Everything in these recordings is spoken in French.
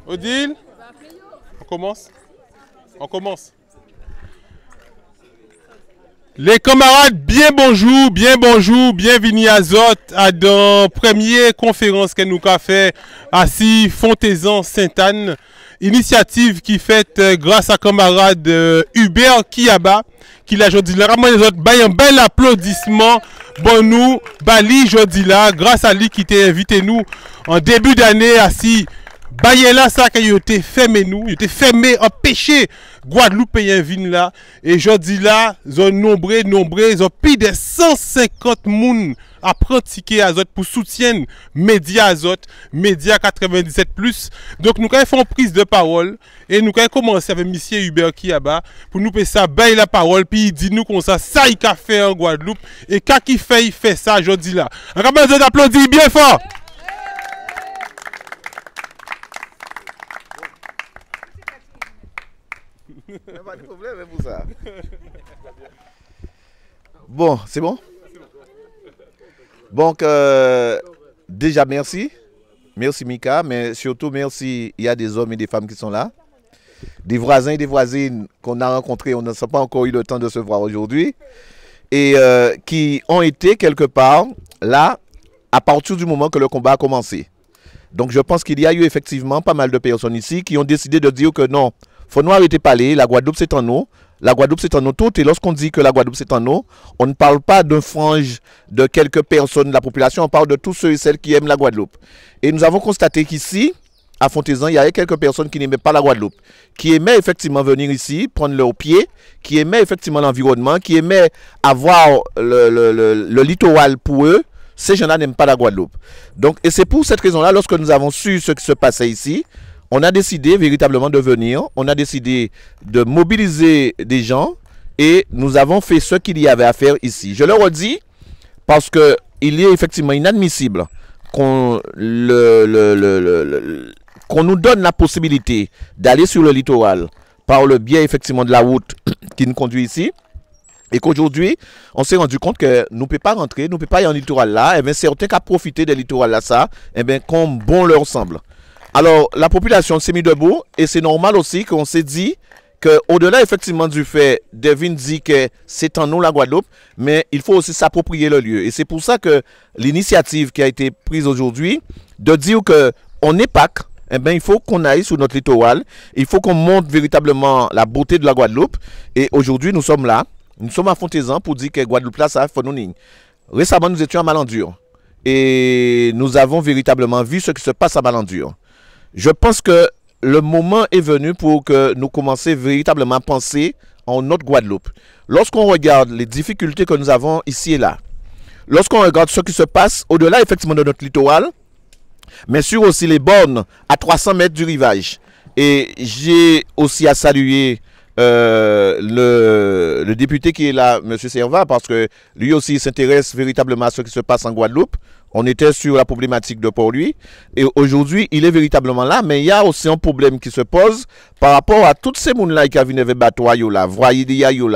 Odile, on commence. On commence. Les camarades, bien bonjour, bienvenue à Zot, à dans première conférence que nous avons fait à Fontaisan Sainte-Anne. Initiative qui faite grâce à camarade Hubert Kiaba, qui l'a aujourd'hui là. Ramon les autres, un bel applaudissement. Bon nous, Bali aujourd'hui là, grâce à lui qui t'a invité nous en début d'année à Baye là, ça qu'il a été fermé nous, il a été fermé, empêché Guadeloupe et un vin là. Et je dis là, ils ont nombreux, ils ont plus de 150 moun à pratiquer Azot pour soutien Média Azot, Média 97+. Donc nous avons fait une prise de parole et nous avons commencé avec M. Hubert Kiaba pour nous faire ça, bailler la parole, puis il dit nous comme ça il a fait en Guadeloupe. Et quand il fait ça, je dis là. On va applaudir bien fort. Pas de problème pour ça. Bon, c'est bon? Donc, déjà merci. Merci Mika, mais surtout merci, il y a des hommes et des femmes qui sont là. Des voisins et des voisines qu'on a rencontrés, on n'a pas encore eu le temps de se voir aujourd'hui. Et qui ont été quelque part là à partir du moment que le combat a commencé. Donc je pense qu'il y a eu effectivement pas mal de personnes ici qui ont décidé de dire que non, faut nous arrêter de parler, la Guadeloupe c'est en nous, la Guadeloupe c'est en nous toutes, et lorsqu'on dit que la Guadeloupe c'est en nous, on ne parle pas d'un frange de quelques personnes de la population, on parle de tous ceux et celles qui aiment la Guadeloupe. Et nous avons constaté qu'ici, à Fontaisan, il y avait quelques personnes qui n'aimaient pas la Guadeloupe, qui aimaient effectivement venir ici, prendre leur pied, qui aimaient effectivement l'environnement, qui aimaient avoir le littoral pour eux. Ces gens-là n'aiment pas la Guadeloupe. Donc, et c'est pour cette raison-là, lorsque nous avons su ce qui se passait ici, on a décidé véritablement de venir, on a décidé de mobiliser des gens et nous avons fait ce qu'il y avait à faire ici. Je le redis parce qu'il est effectivement inadmissible qu'on nous donne la possibilité d'aller sur le littoral par le biais effectivement de la route qui nous conduit ici. Et qu'aujourd'hui, on s'est rendu compte que nous ne pouvons pas rentrer, nous ne pouvons pas y aller en littoral là. Et bien, certains qui ont profité de littoral là, ça, et bien, comme bon leur semble. Alors, la population s'est mise debout et c'est normal aussi qu'on s'est dit qu'au-delà effectivement du fait, Devin dit que c'est en nous la Guadeloupe, mais il faut aussi s'approprier le lieu. Et c'est pour ça que l'initiative qui a été prise aujourd'hui, de dire qu'on est Pâques, eh bien, il faut qu'on aille sur notre littoral, il faut qu'on montre véritablement la beauté de la Guadeloupe. Et aujourd'hui, nous sommes là, nous sommes à Fontaisan pour dire que Guadeloupe là, ça faut nous nier. Récemment, nous étions à Malandur et nous avons véritablement vu ce qui se passe à Malandur. Je pense que le moment est venu pour que nous commencions véritablement à penser en notre Guadeloupe. Lorsqu'on regarde les difficultés que nous avons ici et là, lorsqu'on regarde ce qui se passe au-delà effectivement de notre littoral, mais sur aussi les bornes à 300 mètres du rivage. Et j'ai aussi à saluer le député qui est là, M. Servat, parce que lui aussi s'intéresse véritablement à ce qui se passe en Guadeloupe. On était sur la problématique de Port-Louis et aujourd'hui il est véritablement là, mais il y a aussi un problème qui se pose par rapport à toutes ces gens-là qui viennent avec bateau là, voyez là, ils ont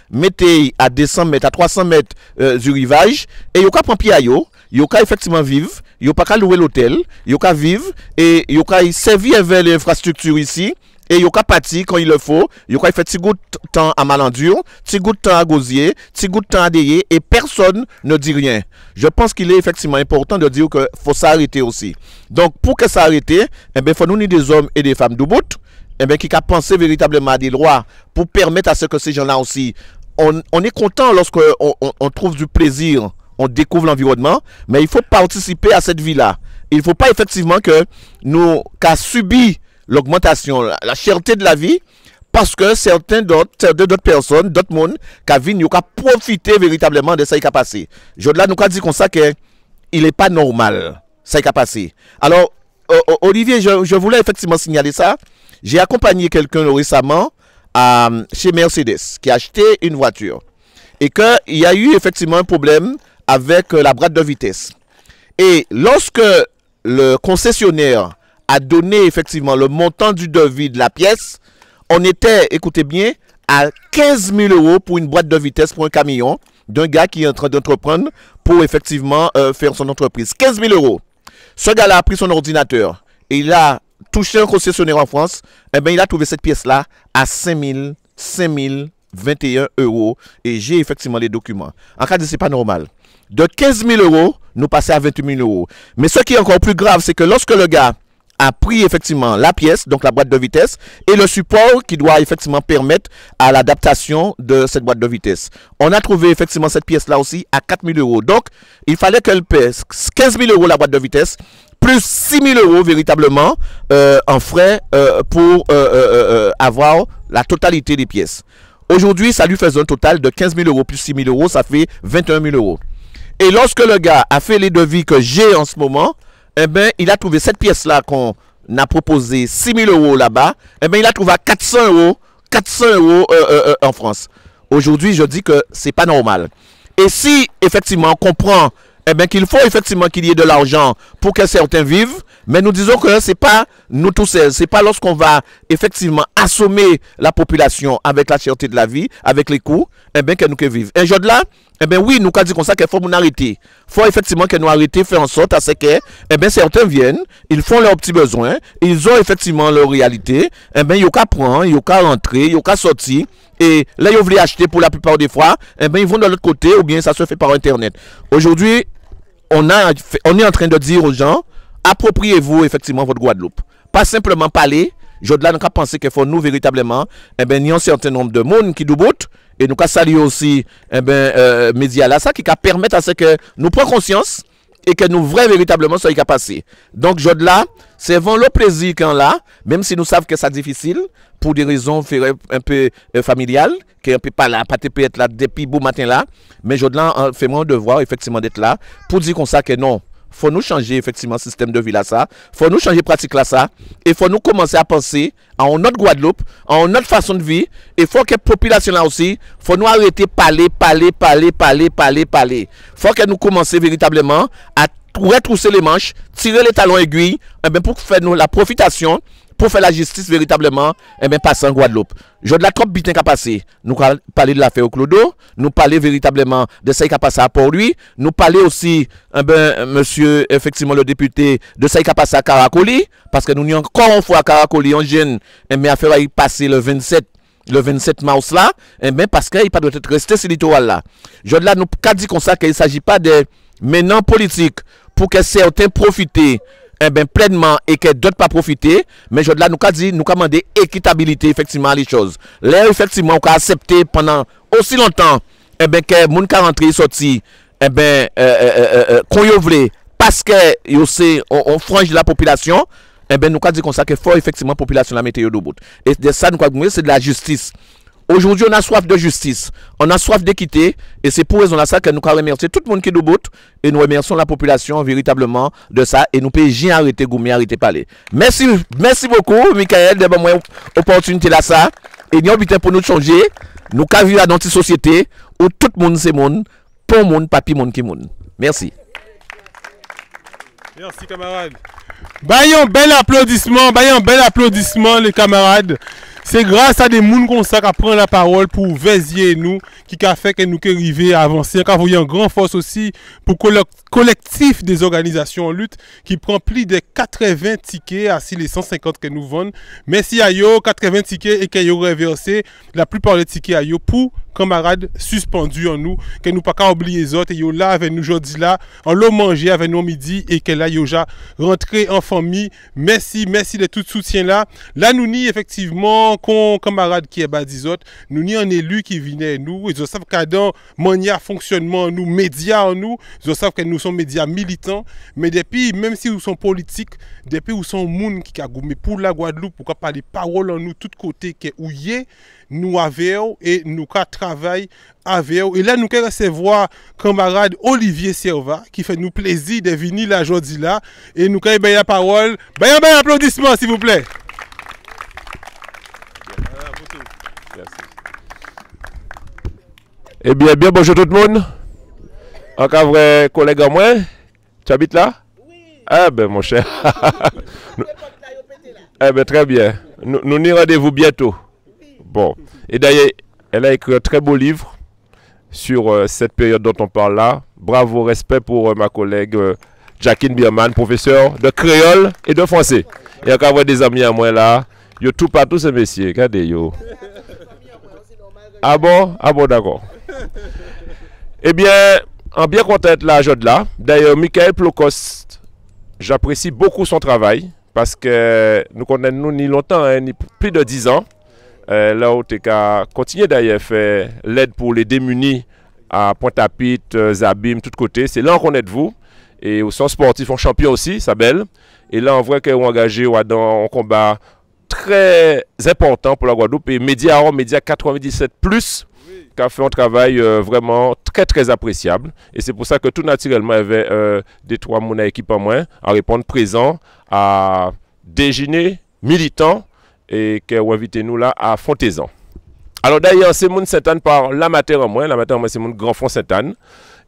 mettez à 200 mètres, à 300 mètres du rivage et ils ont prendre pied à yo, ils ont effectivement vivre, ils ont pas qu'à louer l'hôtel, ils ont qu'à vivre et ils ont servir vers l'infrastructure ici. Et il y a parti quand il le faut, il y a fait petit goût de temps à Malandur, petit goût de temps à Gosier, petit goût de temps à Deyé, et personne ne dit rien. Je pense qu'il est effectivement important de dire qu'il faut s'arrêter aussi. Donc pour que ça arrête, eh bien, il faut nous des hommes et des femmes debout, eh bien, qui a pensé véritablement à des lois pour permettre à ce que ces gens-là aussi, on est content lorsqu'on on trouve du plaisir, on découvre l'environnement, mais il faut participer à cette vie-là. Il ne faut pas effectivement que nous, qu'à subir l'augmentation, la cherté de la vie, parce que certaines d'autres personnes, d'autres mondes, qui viennent, qui profiter véritablement de ça qui a passé. Je là, nous avons dit comme ça qu'il n'est pas normal, ça qui a passé. Alors, Olivier, je voulais effectivement signaler ça. J'ai accompagné quelqu'un récemment chez Mercedes, qui a acheté une voiture. Et qu'il y a eu effectivement un problème avec la boîte de vitesse. Et lorsque le concessionnaire a donné effectivement le montant du devis de la pièce, on était, écoutez bien, à 15 000 € pour une boîte de vitesse pour un camion d'un gars qui est en train d'entreprendre pour effectivement faire son entreprise. 15 000 euros. Ce gars-là a pris son ordinateur et il a touché un concessionnaire en France. Eh bien, il a trouvé cette pièce-là à 5 021 euros. Et j'ai effectivement les documents. En cas de c'est pas normal. De 15 000 euros, nous passons à 28 000 euros. Mais ce qui est encore plus grave, c'est que lorsque le gars a pris effectivement la pièce, donc la boîte de vitesse, et le support qui doit effectivement permettre à l'adaptation de cette boîte de vitesse. On a trouvé effectivement cette pièce-là aussi à 4 000 euros. Donc, il fallait qu'elle pèse 15 000 euros la boîte de vitesse, plus 6 000 euros véritablement en frais pour avoir la totalité des pièces. Aujourd'hui, ça lui faisait un total de 15 000 euros plus 6 000 euros, ça fait 21 000 euros. Et lorsque le gars a fait les devis que j'ai en ce moment, eh bien, il a trouvé cette pièce-là qu'on a proposé 6 000 euros là-bas. Eh bien, il a trouvé à 400 euros en France. Aujourd'hui, je dis que c'est pas normal. Et si, effectivement, on comprend eh bien, qu'il faut effectivement qu'il y ait de l'argent pour que certains vivent, mais nous disons que c'est pas nous tous seuls, c'est pas lorsqu'on va effectivement assommer la population avec la cherté de la vie, avec les coûts, eh bien, que nous que vivons. Et je là, eh bien oui, nous avons dit comme ça qu'il faut nous arrêter. Il faut effectivement que nous arrêter, faire en sorte à ce que, eh bien, certains viennent, ils font leurs petits besoins, ils ont effectivement leur réalité, eh bien, ils ont qu'à prendre, ils ont qu'à rentrer, ils ont qu'à sortir, et là, ils veulent acheter pour la plupart des fois, eh bien, ils vont de l'autre côté, ou bien ça se fait par Internet. Aujourd'hui, on est en train de dire aux gens, appropriez-vous effectivement votre Guadeloupe. Pas simplement parler. Je dois nous penser qu'il faut nous véritablement, eh ben, il y a un certain nombre de monde qui douboute et nous saluer aussi, eh ben, médias là, ça qui permettre à ce que nous prenions conscience et que nous véritablement soyons capables. Donc, je là, c'est vraiment le plaisir qu'on a, même si nous savons que c'est difficile pour des raisons un peu familiales, qui ne peut pas là, pas être là depuis beau matin là, mais je là, fait mon devoir effectivement d'être là pour dire comme ça que non. Faut nous changer effectivement le système de vie là ça, faut nous changer pratique là ça, et faut nous commencer à penser à notre Guadeloupe, à notre façon de vie, et faut que la population là aussi, faut nous arrêter parler. Faut que nous commencer véritablement à retrousser les manches, tirer les talons aiguilles, pour faire nous la profitation, pour faire la justice véritablement, passer en Guadeloupe. Je de la trop bitin qu'a passé. Nous parler de l'affaire au Clodo, nous parler véritablement de ce qui a passé à Port-Louis, nous parler aussi, monsieur, effectivement, le député, de ce qui a passé à Caracoli, parce que nous n'y encore une fois à Caracoli, en jeune, mais affaire a passé le 27 mars là, parce qu'il pas doit être resté sur le littoral là. Je de là, nous qu'a dit comme ça qu'il ne s'agit pas de maintenant politique pour que certains profitent pleinement et que d'autres pas profiter, mais je là nous avons dit, nous avons demandé équitabilité effectivement les choses. Là effectivement on a accepté pendant aussi longtemps que moun ka rentré sorti qu'on y voulait parce que on frange la population, nous avons dit comme ça que faut effectivement la population la mettre au bout. Et de ça nous avons c'est de la justice. Aujourd'hui, on a soif de justice, on a soif d'équité, et c'est pour raison de ça que nous remercions tout le monde qui nous bout, et nous remercions la population véritablement de ça, et nous pouvons jamais arrêter de arrêter parler. Merci beaucoup, Michael, de moi opportunité là ça, et nous avons pour nous changer, nous avons vivre dans une société où tout le monde c'est monde, pour monde, papi monde qui monde. Merci. Merci camarades. Bayon bel applaudissement les camarades. C'est grâce à des gens comme ça qui prennent la parole pour veiller nous, qui a fait que nous arrivions à avancer, qui a envoyé une grande force aussi pour le collectif des organisations en lutte qui prend plus de 80 tickets à les 150 que nous vendons. Merci à eux, 80 tickets et qu'ils ont reversé la plupart des tickets à eux pour camarades suspendus en nous, que nous pas qu'à oublier les autres et yo là avec nous aujourd'hui là, on l'a mangé avec nous midi et que là yo déjà rentré en famille. Merci de tout soutien là. Là nous ni effectivement qu'on camarade qui est bas des autres, nous ni un élu qui venait nous, ils savent qu'à dans manière fonctionnement nous médias en nous, ils savent que nous sommes médias militants, mais depuis même si nous sommes politiques, depuis nous sommes monde qui a gommé pour la Guadeloupe, pourquoi pas les paroles en nous tout côté que ouillé nous avons et nous travaillons avec. Et là, nous recevoir camarade Olivier Serva qui fait nous plaisir de venir là aujourd'hui là. Et nous avons la parole. Un applaudissement, s'il vous plaît. Eh bien, bonjour tout le monde. Encore vrai collègue à moi. Tu habites là? Oui. Ah ben mon cher. Eh bien, très bien. Nous nous rendez-vous bientôt. Bon, et d'ailleurs, elle a écrit un très beau livre, sur cette période dont on parle là. Bravo, respect pour ma collègue Jacqueline Bierman, professeur de créole et de français. Et encore avoir des amis à moi là, yo tout partout ces messieurs, regardez yo. Ah bon, d'accord. Eh bien, en bien content d'être là, là. D'ailleurs, Michael Plocost, j'apprécie beaucoup son travail parce que nous connaissons nous ni longtemps, hein, ni plus de 10 ans. Là où tu as continué d'ailleurs faire l'aide pour les démunis à Pointe-à-Pitre, Zabim, tout côté. C'est là qu'on est de vous. Et au sens sportif, on champion aussi, ça belle. Et là, en vrai, qu'on est engagé dans un combat très important pour la Guadeloupe. Et Média 97+, qui a fait un travail vraiment très appréciable. Et c'est pour ça que tout naturellement, il y avait des trois mon équipe en moins à répondre présent à déjeuner militant et qui ont invité nous là à Fontaisan. Alors d'ailleurs, c'est mon Sainte-Anne par l'amateur en moins. L'amateur en moins, c'est mon grand fond Sainte-Anne.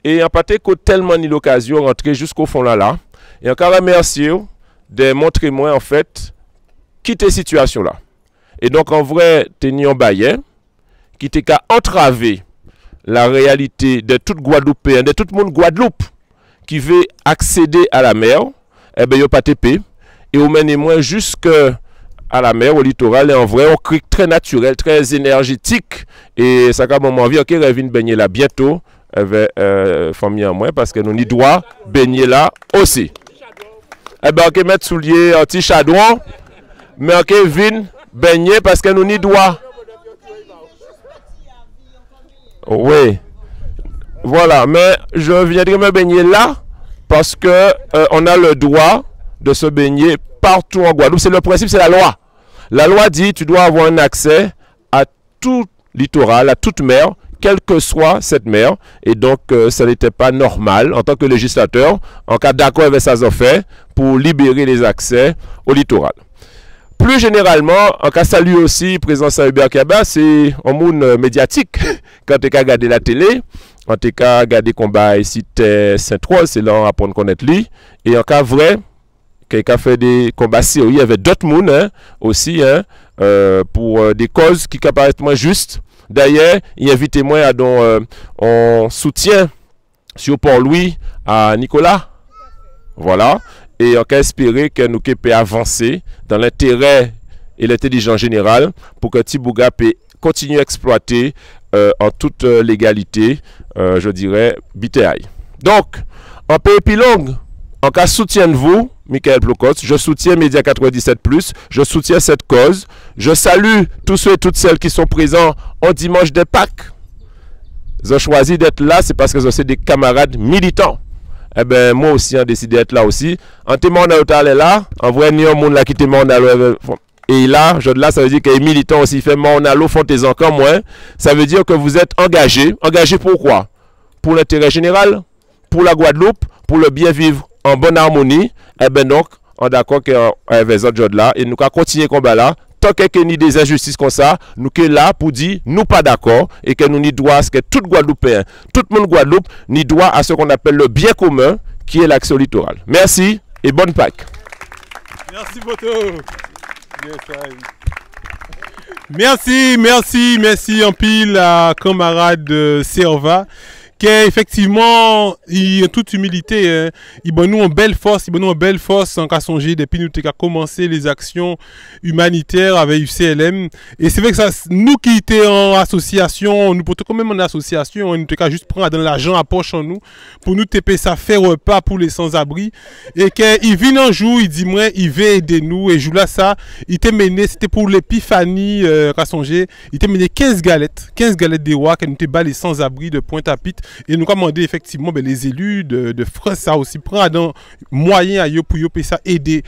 Et en partie, qu'on tellement eu l'occasion de rentrer jusqu'au fond là. Et encore remercier de montrer moi en fait qui était situation là. Et donc en vrai, tenions baillet qui était qu'à entraver la réalité de tout Guadeloupéen, de tout le monde Guadeloupe qui veut accéder à la mer, eh bien, il n'y a pas TP. Et au même moins jusqu'à la mer, au littoral, et en vrai, on crique très naturel, très énergétique. Et ça a moment envie, ok, Revine baigner là bientôt, avec famille en moins, parce que nous n'y doit baigner là aussi. Eh bien, ok, mettre soulier anti chadouan, mais ok, vine baigner parce que nous n'y doit. Oui. Voilà, mais je viendrai me baigner là parce que on a le droit de se baigner partout en Guadeloupe. C'est le principe, c'est la loi. La loi dit tu dois avoir un accès à tout littoral, à toute mer, quelle que soit cette mer. Et donc, ça n'était pas normal en tant que législateur, en cas d'accord avec sa affaires, pour libérer les accès au littoral. Plus généralement, en cas salut aussi, président Saint-Hubert Kiaba, c'est un monde médiatique. Quand tu as regardé la télé, quand tu as regardé combat ici Saint-Troll, c'est là on apprend à connaître lui. Et en cas vrai, quelqu'un fait des combats sérieux, il y avait d'autres mondes hein, aussi, hein, pour des causes qui paraissent moins justes. D'ailleurs, il invite moi à donc on soutient sur Port-Louis à Nicolas. Voilà. Et on peut espérer que nous puissions avancer dans l'intérêt et l'intelligence générale pour que Tibouga puisse continuer à exploiter en toute légalité, je dirais, BTI. Donc, en pays épilogue, en cas soutien de vous, Michael Blocos, je soutiens Média 97+, je soutiens cette cause. Je salue tous ceux et toutes celles qui sont présents en dimanche de Pâques. Ils ont choisi d'être là, c'est parce que sont des camarades militants. Eh ben moi aussi, j'ai décidé d'être là aussi. En témoin, on est là. En vrai, il y a un monde là qui témoin. Et là, ça veut dire qu'il est militant aussi. Fait mon allo, Fontaisan comme moi. Ça veut dire que vous êtes engagé. Engagé pour quoi? Pour l'intérêt général, pour la Guadeloupe, pour le bien vivre en bonne harmonie. Eh ben donc, on est d'accord qu'avec les autres là. Et nous allons continuer le combat là. Tant qu'il y a des injustices comme ça, nous sommes là pour dire nous pas d'accord et que nous n'y doit à ce que tout Guadeloupéen, tout le monde Guadeloupe, n'y doit à ce qu'on appelle le bien commun qui est l'accès au littoral. Merci et bonne Pâques. Merci beaucoup. Merci en pile à camarade Serva. Qu'effectivement, en toute humilité, hein, il nous une belle force, en cas songer depuis nous avons commencé les actions humanitaires avec UCLM. Et c'est vrai que ça, nous qui étions en association, nous portons quand même en association, nous avons juste prendre dans l'argent à poche en nous, pour nous taper ça faire repas pour les sans-abri. Et qu'il vient un jour, il dit moi, il veut aider nous. Et jour là, ça, il t'a mené, c'était pour l'épiphanie, qu'à songer, il t'a mené 15 galettes des rois, qui nous t'a les sans-abri de Pointe-à-Pitre. Et nous avons demandé effectivement les élus de France ça aussi prendre un moyen à eux pour ça aider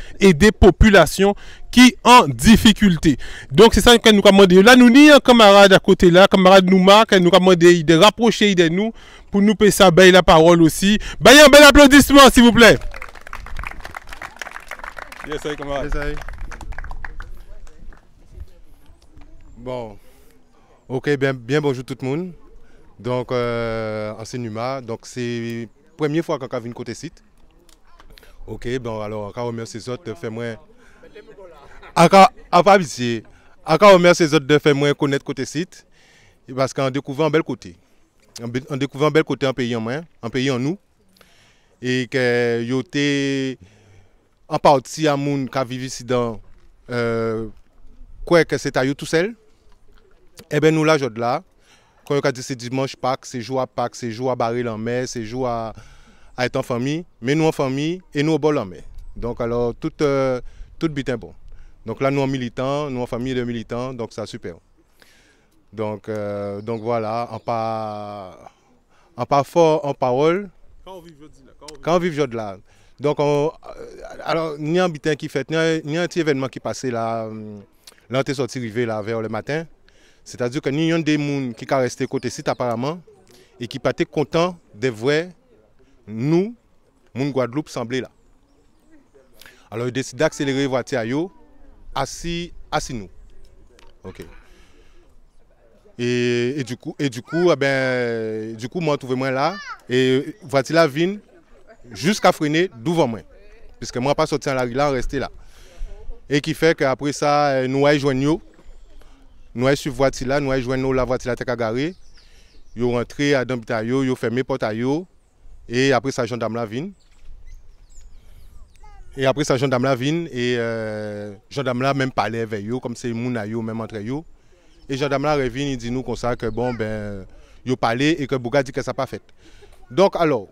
population qui en difficulté. Donc c'est ça que nous avons demandé. Là nous avons un camarade à côté là, camarade Nouma, qui nous a demandé de rapprocher de nous pour nous payer ça la parole aussi. Un bel applaudissement s'il vous plaît. Yes, camarade. Yes, bon. Ok, bien bonjour tout le monde. Donc, enseignement, donc c'est la première fois qu'on a vu une côté site. Ok, bon, alors, on remercie les autres de faire moins. On remercie les autres de faire moins connaître côté site. Parce qu'on découvre un bel côté. on découvre un bel côté un pays en main, un pays en nous. Et que yo été en partie à moun qui vivent ici dans quoi que c'est à eux tout seul. Et bien nous là, là, quand on dit c'est dimanche Pâques, c'est jour à Pâques, c'est jour à barrer en mer, c'est jour à être en famille, mais nous en famille et nous au bol en mer. Donc alors tout but est bon. Donc là nous en militants, nous en famille de militants, donc c'est super. Donc voilà, en pas fort en parole. Quand on vit là. Donc alors ni un butin qui fait, ni un petit événement qui passait là, là on est sorti rivé là vers le matin. C'est-à-dire que nous avons des gens qui sont restés côté site apparemment et qui n'étaient pas contents de voir nous, moun Guadeloupe, sembler là. Alors ils décident d'accélérer la voiture assis nous. Ok. Et du coup, moi, je trouve moi là et la voiture là vient jusqu'à freiner devant moi. Puisque moi, pas sorti en la rue là, on restait là. Et qui fait qu'après ça, nous allons joindre. Nous allons suivre la voiture là, nous allons joindre la voiture là, t'es garée. Ils sont rentrés à l'hôpital, ils ont fermé la porte et après ça, gendarme là vient. Et après ça, gendarme là vient et gendarme là même parlait avec eux, comme c'est moun yo même entre eux. Et gendarme là revient, il dit nous comme ça que bon ben, ils ont parlé et que Bouga dit que ça n'a pas fait. Donc alors,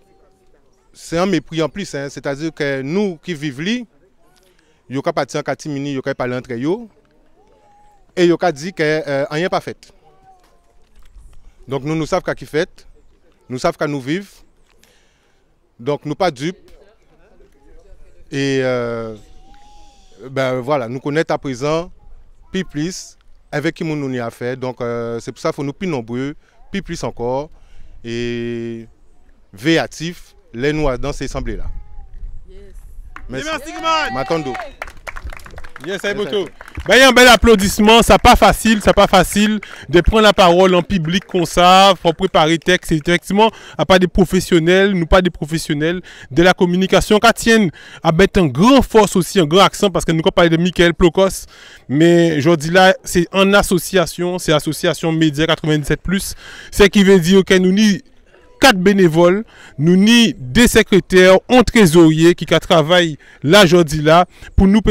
c'est un mépris en plus, hein, c'est-à-dire que nous qui vivons là, ils ont parti en catimini, ils ont parlé entre eux. Et il a dit que rien n'est pas fait. Donc nous savons qu'à qui fait, nous savons qu'à nous vivre. Donc nous pas dupes. Et ben voilà, nous connaissons à présent plus avec qui nous y a fait. Donc c'est pour ça qu'il faut nous plus nombreux, plus encore. Et véatifs, les nous dans ces assemblées là. Yes. Merci. Matondo. Yes, c'est beau. Ben, il y a un bel applaudissement, c'est pas facile de prendre la parole en public comme ça, pour préparer texte. Effectivement, à pas des professionnels, nous pas des professionnels de la communication, qui tiennent à mettre un grand force aussi, un grand accent, parce que nous avons parlé de Michael Plocos, mais je dis là, c'est en association, c'est Association Média 97+, c'est qui veut dire que nous ni 4 bénévoles, nous ni des secrétaires, un trésorier qui travaille là aujourd'hui là pour nous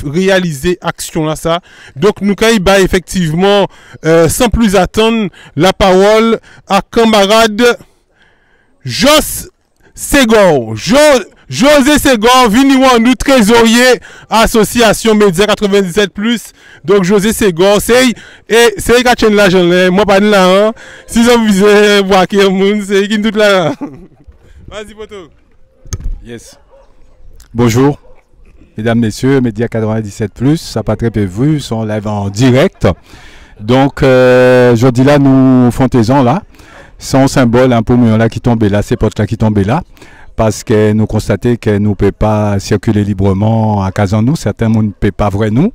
réaliser action là ça. Donc nous caïba effectivement sans plus attendre la parole à camarade Jos Segor. José Segor, vini-moi nous trésorier Association Média 97+. Donc José Segor, c'est qui a tenu l'argent là, moi pas là hein. Si vous visez voir qui est monde, c'est qui tout là. Vas-y poto. Yes. Bonjour. Mesdames, Messieurs, Média 97+, ça pas très peu vu, sont live en direct. Donc aujourd'hui là, nous fontaisons là, son symbole un peu mieux là qui tombe là, ces potes là qui tombent là. Parce que nous constatons que nous ne pouvons pas circuler librement à cause en nous. Certains ne peuvent pas voir nous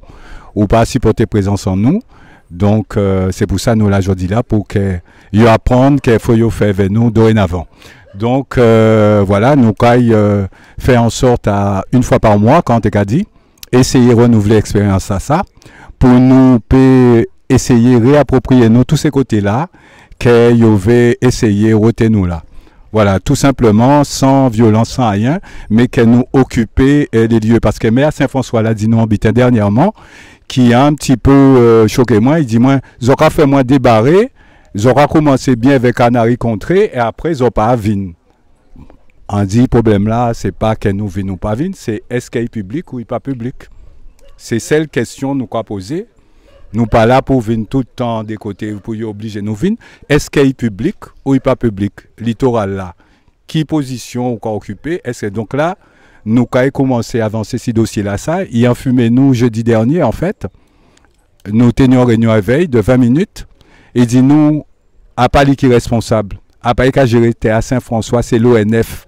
ou pas supporter présence en nous. Donc, c'est pour ça que nous l'avons dit là, pour qu'ils apprennent qu'il faut faire avec nous dorénavant. Donc, voilà, nous allons faire en sorte à une fois par mois, quand on a dit, essayer de renouveler l'expérience à ça, pour nous essayer de réapproprier nous tous ces côtés-là, qu'il va essayer de retenir nous là. Voilà, tout simplement, sans violence, sans rien, mais que nous occuper les lieux. Parce que Maire Saint-François l'a dit nous en bitin dernièrement, qui a un petit peu choqué moi, il dit moi, j'aurais fait moi débarrer, j'aurais commencé bien avec Canary Contré, et après, j'aurais pas à vin. On dit, problème là, c'est pas que nous venons pas vin, c'est est-ce qu'il est public ou il n'est pas public. C'est celle question nous qu'on poser. Nous pas là pour venir tout le temps des côtés pour y obliger nous venir. Est-ce qu'il est public ou il n'est pas public? Littoral là. Qui position ou quoi occuper? Est-ce que donc là, nous avons commencé à avancer ce dossier là ça. Il a fumé nous jeudi dernier en fait. Nous tenions réunion à veille de 20 minutes. Il dit nous, à pas qui est responsable. À pas qu'à gérer à Saint-François, c'est l'ONF.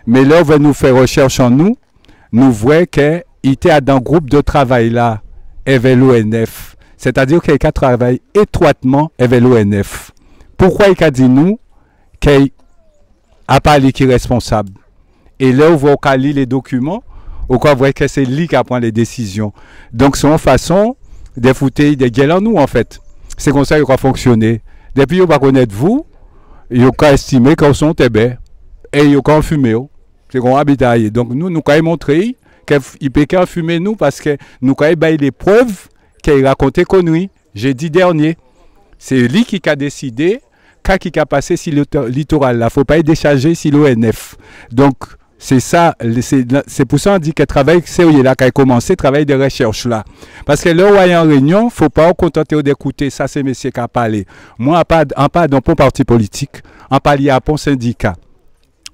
Mais là, on va nous faire recherche en nous. Nous voyons qu'il était dans un groupe de travail là avec l'ONF. C'est-à-dire qu'il travaille étroitement avec l'ONF. Pourquoi il a dit nous qu'il n'a pas lui qui est responsable? Et là, on voit qu'il lit les documents, on voit que c'est lui qui prend les décisions. Donc, c'est une façon de foutre des gueules en nous, en fait. C'est comme ça qu'il va fonctionner. Depuis qu'on va connaître vous, ils ont estimé qu'ils sont tébé et ils ont fumé. C'est qu'on habite ailleurs. Donc nous avons montré qu'il peut qu'en fumer nous parce que nous avons des preuves qu'il racontait conneries. Jeudi dernier, c'est lui qui a décidé qui a passé sur le littoral. Il ne faut pas y décharger sur l'ONF. Donc c'est ça, c'est pour ça qu'on dit que le travail sérieux là, qui a commencé, le travail de recherche là. Parce que là où il y a en réunion, il ne faut pas contenter d'écouter ça, c'est monsieur qui a parlé. Moi, en pas dans un parti politique, en pas lié à un syndicat.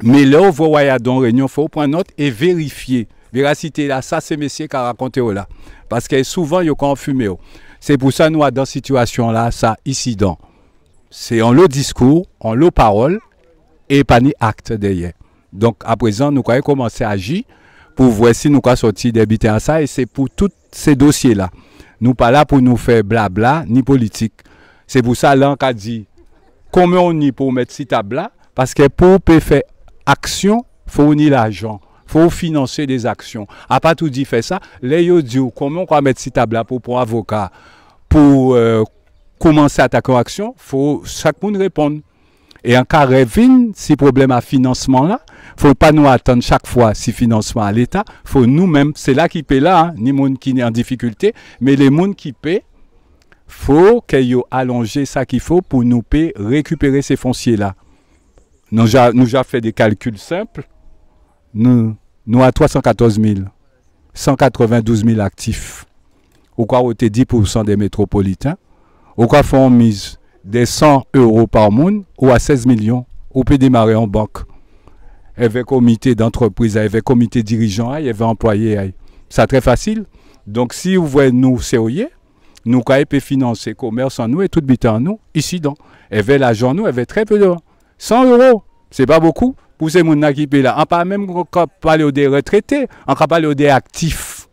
Mais là où vous voyez dans la réunion, il faut prendre note et vérifier. Véracité là, ça c'est monsieur qui a raconté là. Parce que souvent, il y a quand fumé. C'est pour ça que nous, dans cette situation là, ça, ici, dans. C'est en le discours, en le parole et pas ni acte derrière. Donc, à présent, nous avons commencé à agir pour voir si nous avons sorti des bitins à ça et c'est pour tous ces dossiers-là. Nous pas là pour nous faire blabla ni politique. C'est pour ça là qu'on a dit combien on y pour mettre ces tables-là parce que pour faire action, il faut unir l'argent. Il faut financer des actions. À pas tout dit faire ça, les yo dit combien on va mettre ces tables-là pour un avocat pour commencer à attaquer l'action, il faut chaque monde répondre. Et en cas de si problème à financement là, il ne faut pas nous attendre chaque fois si financement à l'État. Il faut nous-mêmes, c'est là qui paie là, hein, ni monde qui est en difficulté, mais les gens qui paient, il faut qu'ils aient allongé ça qu'il faut pour nous payer, récupérer ces fonciers là. Nous avons fait des calculs simples. Nous avons 314 000, 192 000 actifs. Au cas où 10% des métropolitains. Au cas où on mise des 100 € par monde ou à 16 millions, on peut démarrer en banque. Avec comité d'entreprise, avec comité dirigeant, il y avait employés. C'est très facile. Donc si vous voyez nous sérieux, nous pouvons financer le commerce en nous et tout le en nous, ici donc. Avec l'argent nous, avec très peu de 100 €. Ce n'est pas beaucoup pour ces gens qui paient là. On ne peut pas même parler des retraités, on peut parler des actifs.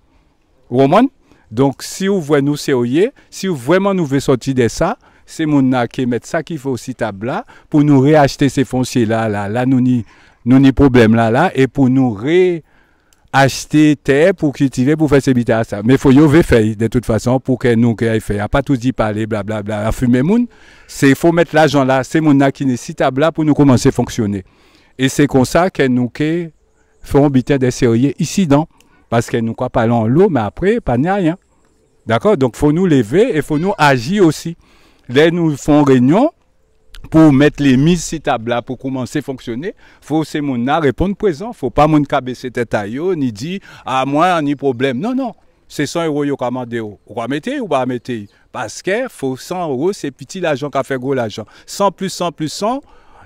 Vous comprenez? Donc si vous voyez nous sérieux, si vous vraiment nous voulez sortir de ça, c'est mon qui mettre ça qu'il faut aussi table là pour nous réacheter ces fonciers là nous ni problème là et pour nous réacheter terre pour cultiver pour faire ces bites à ça. Mais il faut y faire de toute façon pour que nous qu'il fait. A pas tout dit parler blablabla à fumer moun, c'est faut mettre l'argent là, c'est mon qui nécessite table là pour nous commencer à fonctionner. Et c'est comme ça que nous qui ferons biter des sérieux ici dans parce que nous quoi parlons l'eau mais après pas rien. D'accord? Donc il faut nous lever et il faut nous agir aussi. Là, nous faisons réunion pour mettre les mises sur table là pour commencer à fonctionner. Il faut que mon répondre présent. Il ne faut pas mon baisser tête à yo, ni dire ah moi, ni problème. Non, non. C'est 100 € yo commandé. On va mettre ou pas mettre? Parce que faut 100 €, c'est petit l'argent qui a fait gros l'argent. 100 plus 100 plus 100,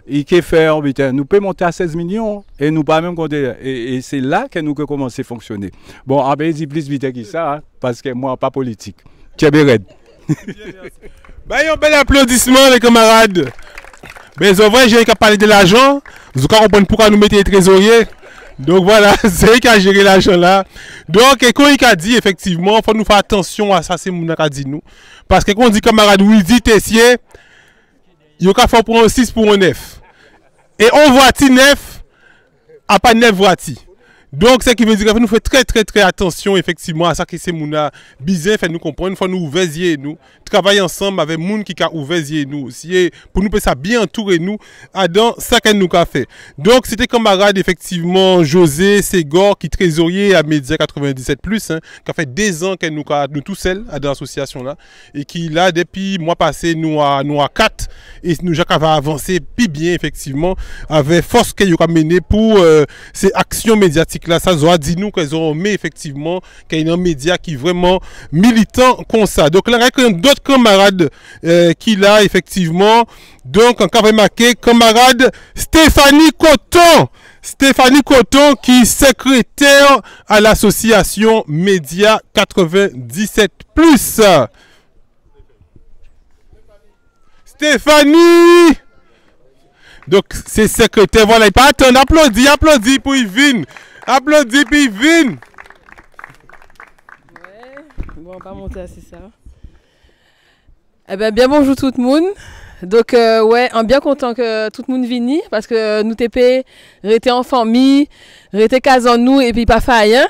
et qui fait en bitin. Nous pouvons monter à 16 millions et nous pas même compter. Et c'est là que nous pouvons commencer à fonctionner. Bon, on va dire plus vite que ça, hein, parce que moi, pas politique. Tchébéred. Ben, un bel applaudissement, les camarades. Ben, c'est vrai, j'ai qu'à parler de l'argent. Vous comprenez pourquoi nous mettons les trésoriers. Donc voilà, c'est eux qui a géré l'argent là. Donc, et quand il a dit, effectivement, il faut nous faire attention à ça, c'est mon qui a dit nous. Parce que quand on dit camarade Wildy Tessier, il y a qu'à faire pour un 6 pour un 9. Et on voit 9, à pas 9 voici. Donc, ce qui veut dire qu'il faut nous faire très attention, effectivement, à ça que c'est mouna bizarre, fait nous comprendre, il faut nous ouvrir nous, travailler ensemble avec les gens qui ont ouvert nous, pour nous faire ça bien entourer nous, dans ça que nous avons fait. Donc, c'était camarade, effectivement, José Ségor, qui est trésorier à Média 97+, hein, qui a fait 2 ans que nous tous seuls dans l'association là, et qui là, depuis le mois passé, nous à 4, et nous avons avancé plus bien, effectivement, avec force que nous avons mené pour ces actions médiatiques. Là, ça doit dire nous qu'ils ont mis effectivement qu'il y a un média qui est vraiment militant comme ça. Donc là, il y a d'autres camarades qui là effectivement. Donc on va marquer camarade Stéphanie Coton. Stéphanie Coton qui est secrétaire à l'association Média 97+. Stéphanie! Donc c'est secrétaire, voilà, il pas attendre, applaudis pour Yvine. Applaudis pour Yvine. Ouais, bon, on va monter à ça. Eh bien bonjour tout le monde. Donc ouais, on est bien content que tout le monde vienne parce que nous t'épais, restés en famille, restés casés en nous et puis pas fait rien.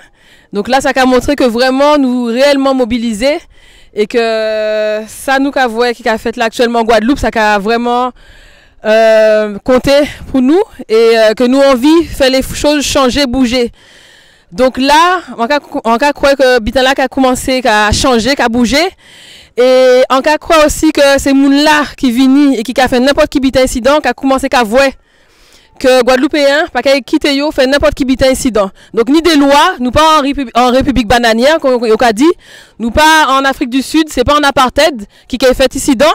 Donc là, ça a montré que vraiment nous réellement mobilisés et que ça nous qu'a vu qui a fait là actuellement en Guadeloupe, ça a vraiment compter pour nous et que nous envie faire les choses changer, bouger. Donc là, on cas croire que bitan là a commencé à changer, à bouger et on cas croire aussi que c'est moun là qui vini et qui a fait n'importe qui bitan incident qui a commencé à voir que Guadeloupéen pas qu'à quitter yo fait n'importe qui bitan incident. Donc ni des lois, nous pas en République bananière comme on a dit, nous pas en Afrique du Sud, c'est pas en apartheid qui a fait incident.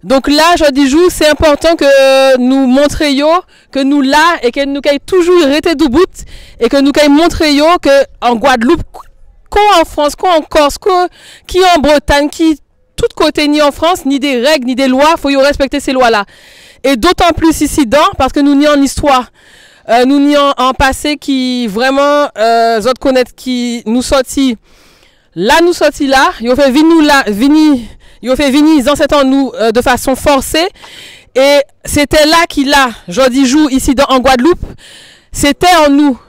Donc là, je dis c'est important que nous montrions que nous là et que nous ayons toujours été debout et que nous ayons montré que en Guadeloupe, qu'en France, qu'en Corse, qui en Bretagne, qui tout côté ni en France, ni des règles, ni des lois, faut y respecter ces lois-là. Et d'autant plus ici parce que nous n'y en histoire, nous n'y en passé qui vraiment, autres connaître qui nous sortit là, ils ont fait venir là, ils ont fait venir les ancêtres en nous de façon forcée. Et c'était là qu'il a, Jordi Jou, ici en Guadeloupe, c'était en nous.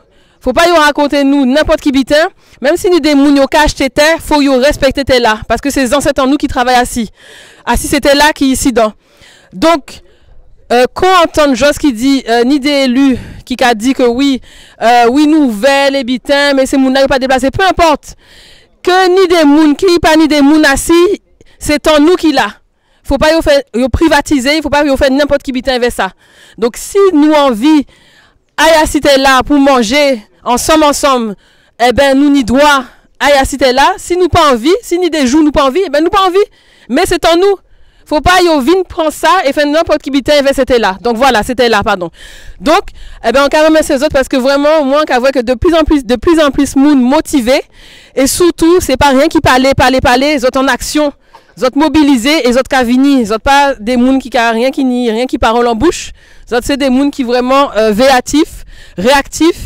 Faut pas y raconter nous n'importe qui bitin. Même si nous des moun yo ka acheté terre, faut y respecter terre là. Parce que c'est les ancêtres en nous qui travaillent assis. Assis c'était là qui ici dans. Donc, quand on entend Jos qui dit, ni des élus qui a dit que oui, oui nous vers les bitins, mais ces moun là pas déplacé, peu importe. Que ni des moun qui pas ni des moun assis, c'est en nous qui l'a. Faut pas y privatiser, il faut pas y faire n'importe qui bitin avec ça. Donc si nous envie aïe cité là pour manger ensemble, eh ben nous n'y doit aïe cité là. Si nous pas envie, si ni des jours nous pas envie, eh ben nous pas envie. Mais c'est en nous. Faut pas y vin prendre ça et faire n'importe qui bitin avec c'était là. Donc voilà, c'était là, pardon. Donc eh ben on quand même ces autres parce que vraiment moi on voit que de plus en plus moun motivés et surtout c'est pas rien qui parler, les autres en action. Les autres mobilisés et les autres qui vini, les autres pas des moun qui a rien qui parole en bouche. Les autres c'est des moun qui vraiment réactifs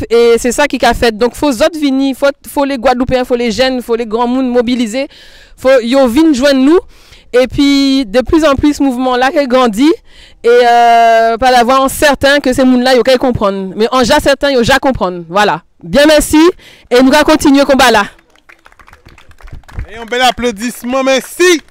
et c'est ça qui a fait. Donc faut les autres vini, faut les Guadeloupéens, faut les jeunes, faut les grands moun mobilisés, faut yo vinn joindre nous et puis de plus en plus ce mouvement là qui grandit et pas d'avoir certain que ces moun là yo qu'à comprendre. Mais en ja certain yo ja comprendre. Voilà. Bien merci et nous allons continuer le combat là. Et un bel applaudissement, merci.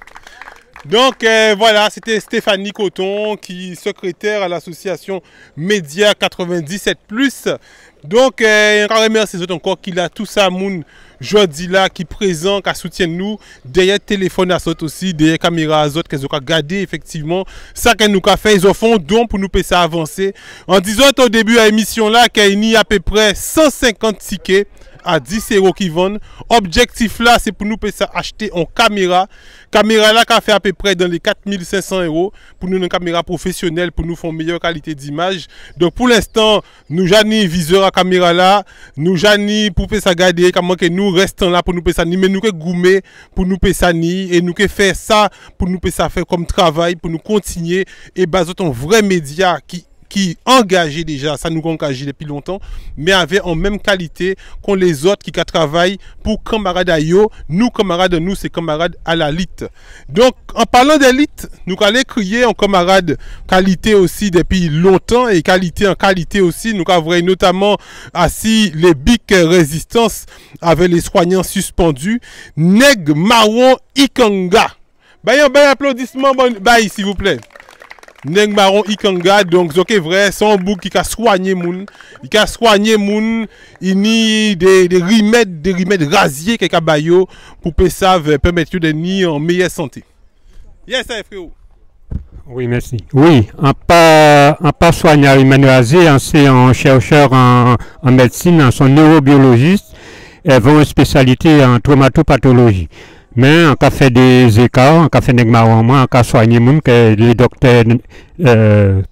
Donc voilà, c'était Stéphanie Coton, qui est secrétaire à l'association Média 97+. Donc, encore remercie encore qu'il a tout ça, moun, jeudi là, qui présent, qui soutient nous, derrière téléphone à sauter aussi, derrière caméra à sauter, qu'ils ont regardé effectivement, ça qu'elle nous a fait, ils ont fait un don pour nous faire ça avancer. En disant au début à l'émission là, qu'il y a à peu près 150 tickets à 10 € qui vendent. Objectif là, c'est pour nous acheter une caméra. Caméra là qui a fait à peu près dans les 4500 € pour nous une caméra professionnelle pour nous faire une meilleure qualité d'image. Donc pour l'instant, nous avons un viseur à caméra là, nous avons pour faire ça garder comment que nous restons là pour nous faire ça ni mais nous que goumer pour nous faire ça ni et nous que faire ça pour nous faire ça faire comme travail pour nous continuer et baser un vrai média qui engagé déjà, ça nous engage depuis longtemps, mais avec en même qualité qu'on les autres qui travaillent pour camarades à yo, nous camarades de nous, c'est camarades à la l'élite. Donc, en parlant d'élite, nous allons crier en camarades qualité aussi depuis longtemps et qualité en qualité aussi, nous avons notamment assis les bics résistance avec les soignants suspendus, Neg Marron Ikanga. Un bel applaudissement, s'il vous plaît. Neg Marron Ikanga, donc c'est vrai, c'est un bouc qui a soigné moun, il y a des remèdes rasiers qui a bayo pour permettre de ni en meilleure santé. Yes, frérot. Oui, merci. Oui, on pas soigné remède rasier, c'est un chercheur en médecine, en son neurobiologiste, et une spécialité en traumatopathologie. Mais on a fait des écarts, on a fait des marrons, on a soigné les gens que les docteurs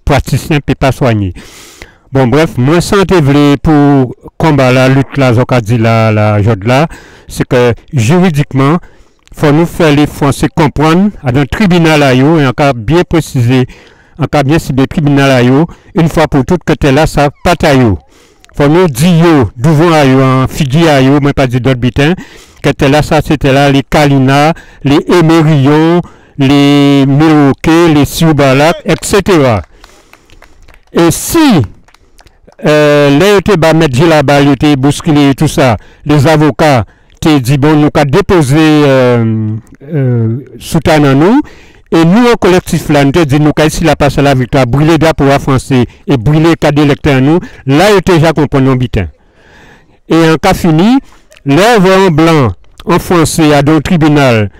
praticiens ne peuvent pas soigner. Bon, bref, moi, santé pour combattre la lutte, là, c'est que juridiquement, il faut nous faire les Français comprendre à un tribunal à eux, et on a bien précisé, on a bien ciblé le tribunal à eux, une fois pour toutes que t'es là, ça pas à eux. Il faut nous dire, devant à eux, en figure à eux, mais pas dire d'autres bitins. C'était là, ça c'était là, les Kalina, les Émerions, les Méoké, les Sioubalak, etc. Et si les mettre la balle, bousculé et tout ça, les avocats t'ont dit bon, nous avons déposé soutien à nous, Et nous, au collectif là, nous te disons, nous, si la passe à la victoire, brûler drapeau français et brûler cadre électeur nous, là, il déjà comprendre nos bitin. Et en cas fini, l'œuvre en blanc, en français, à dans le tribunal,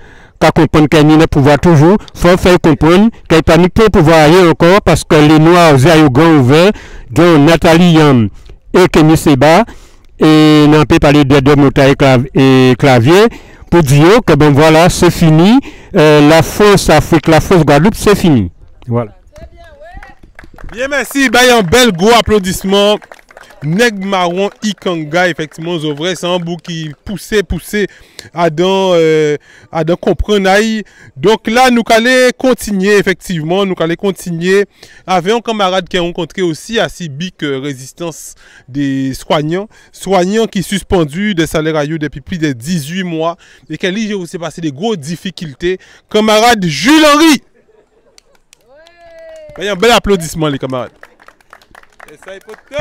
qu'à comprendre qu'il y a pouvoir toujours, faut faire comprendre qu'il n'y a pas de pouvoir aller encore parce que les Noirs, ils ont grand ouvert, dont Nathalie Yam et Kémy Seba, et n'en peut parler de deux motards et clavier, pour dire que bon voilà, c'est fini, la France Afrique, la France Guadeloupe, c'est fini. Voilà. Bien, merci. Ben, un bel gros applaudissement. Nèg Marron Ikanga, effectivement, c'est vrai, c'est un bout qui poussait à comprendre. Donc là, nous allons continuer, effectivement, avec un camarade qui a rencontré aussi à Cibic Résistance des soignants qui suspendu des salaires à eux depuis plus de 18 mois et qui a aussi passé des grosses difficultés. Camarade Jules Henry. Ouais. Un bel applaudissement, les camarades. Et ça, il faut que...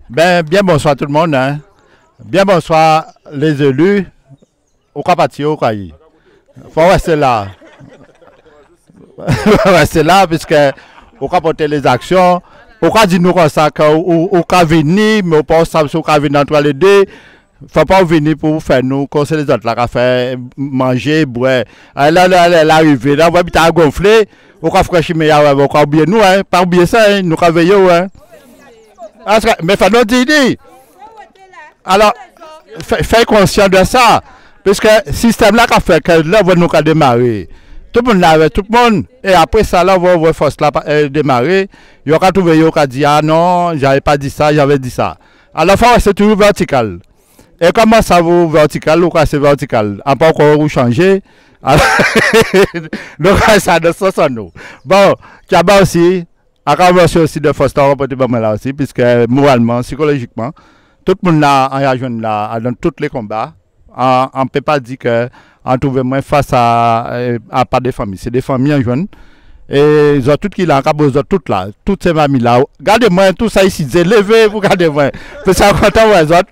Bien bonsoir tout le monde. Hein. Bien bonsoir les élus. Au Capati, au Caï. Il faut rester là. Rester là puisque au cas porter les actions. Au cas de nous comme ça, au cas venir, mais au pas ça, au cas venir entre les deux. Il ne faut pas venir pour faire nous, quand c'est les autres là, faire manger, boire. Là, l'arrivée, là, on va bien gonfler. Au cas fraîchir, mais au cas oublier nous, hein. Pas oublier ça, hein. Nous avons veillé, hein. Mais il faut nous dire. Alors, faites conscience de ça. Parce que le système là, fait que là, nous avons démarré. Tout le monde l'avait, tout le monde. Et après ça, là, on va force là démarrer. Il y aura trouvé, il y aura dit, ah non, j'avais pas dit ça, j'avais dit ça. Alors, c'est toujours vertical. Et comment ça vaut vertical ou quoi c'est vertical? On peut encore changer. Donc, ça de ça, nous. Bon, il y a aussi. À conversion aussi de force là aussi, puisque moralement, psychologiquement, tout le monde là, en jeune là, dans tous les combats, on ne peut pas dire qu'on trouve moins face à pas des familles. C'est des familles en jeune. Et ils ont tout qui là, ils ont toutes là, toutes ces mamies là. Regardez-moi, tout ça ici, c'est levé, vous regardez-moi. Parce que content aux autres.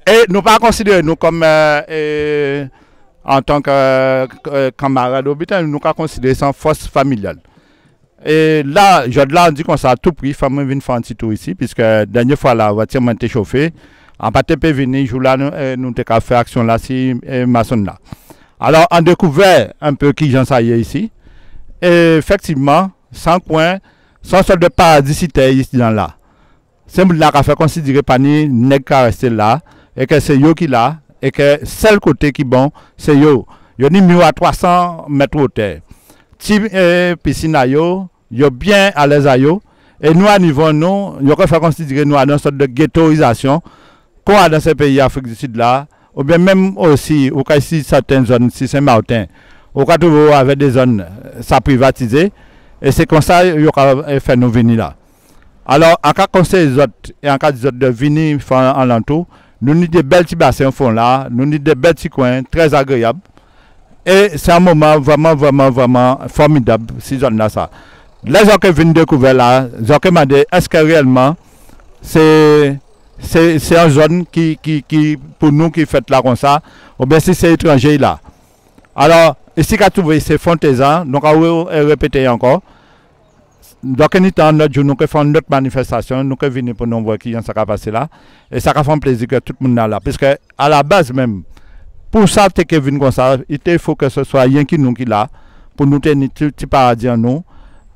Et nous pas considérer nous comme en tant que camarades au but, nous pas considérer sans force familiale. Et là, je l'ai dit qu'on s'est à tout prix, il faut venir faire un petit tour ici, puisque la dernière fois, la voiture m'a été chauffée. En pas de venir, jour là, nous avons fait action là, si maçon là. Alors, on a découvert un peu qui j'en sais ici. Et effectivement, sans coin, sans sorte de paradis ici dans là. C'est là qu'on fait considérer pas ni nèg qui rester là, et que c'est eux qui là, et que seul côté qui bon, c'est eux. Ils ont mis à 300 mètres de terre. Si piscine à yo, yo bien à l'aise à yo, et nous à niveau nous, yo fait considérer nous à une sorte de ghettoisation qu'on a dans ces pays d'Afrique du Sud là, ou bien même aussi au cas ici certaines zones, si Saint-Martin, au cas où avec des zones ça privatisé, et c'est comme ça yo fait nous venir là. Alors en cas conseil les autres et en cas des autres de venir en l'entour, nous avons des belles petits bassins fond là, nous avons des belles petits coins très agréables. Et c'est un moment vraiment formidable, si zone là ça. Les gens qui viennent découvrir là, ils ont demandé est-ce que réellement c'est une zone qui pour nous qui fait là comme ça, ou bien si c'est étranger là. Alors, ici qu'à trouver c'est Fontaisan, donc on va répéter encore. Donc, notre jour, nous faisons notre manifestation, nous venons pour nous voir qui ça va passer là. Et ça va faire plaisir que tout le monde est là. Parce que à la base même, pour ça, que vient comme ça, il faut que ce soit rien qui nous qui là, pour nous tenir tout petit paradis en nous,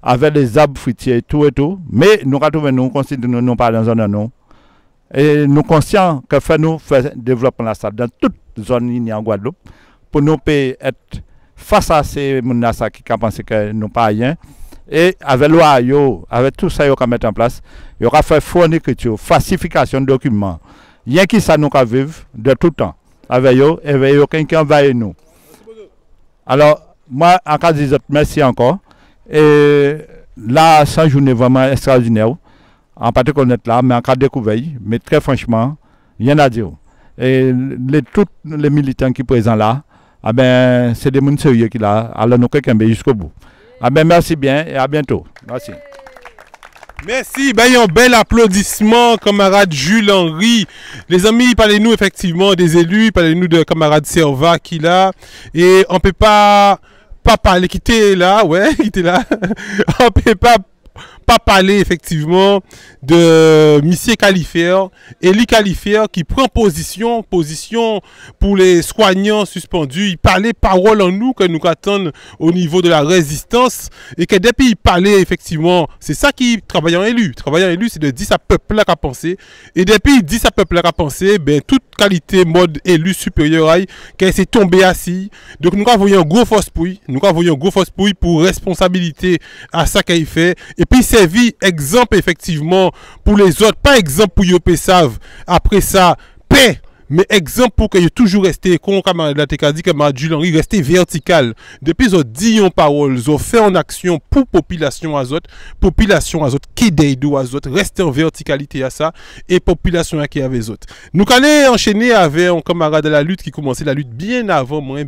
avec des arbres fruitiers et tout. Mais nous nous considérons nous pas dans zone non. Et nous conscients que nous faisons développement là ça dans toute zone en Guadeloupe, pour nous être face à ces gens qui pensent que nous pas rien. Et avec loi, avec tout ça qu'on mettre en place, il y aura fait fourniture, falsification de documents. Il y a qui ça nous vivre de tout temps. Avec eux, et avec aucun qui envahit nous. Alors, moi, en cas de merci encore. Et là, c'est une journée vraiment extraordinaire. En particulier là, mais en cas de découverte, mais très franchement, rien à dire. Et tous les militants qui sont présents là, ah ben, c'est des gens sérieux qui là, alors nous quelqu'un jusqu'au bout. Ah ben, merci bien et à bientôt. Merci. Merci, ben, un bel applaudissement, camarade Jules Henry. Les amis, parlez-nous effectivement des élus, parlez-nous de camarade Serva qui là. Et on ne peut pas pas parler, qui était là, ouais, qui était là. On peut pas parler effectivement de Monsieur Califère, Eli Califère qui prend position pour les soignants suspendus. Il parlait parole en nous que nous attendons au niveau de la résistance et que depuis il parlait effectivement, c'est ça qui travaille en élu. Travailler en élu, c'est de dire sa peuple là qu'a pensé et depuis il dit sa peuple là qu'a pensé, ben toute qualité mode élu supérieur à qu'elle s'est tombée assis. Donc nous avons un gros force pouille, pour responsabilité à ça qu'il fait et puis servi exemple effectivement pour les autres, pas exemple pour Yopé savent après ça paix, mais exemple pour que vous toujours resté comme camarade la dit camarade Jules Henry rester vertical depuis ils ont dit en parole, ils ont fait en action pour population azote qui d'aido azote rester en verticalité à ça et population qui avait les autres. Nous allons enchaîner avec un camarade de la lutte qui commençait la lutte bien avant moi,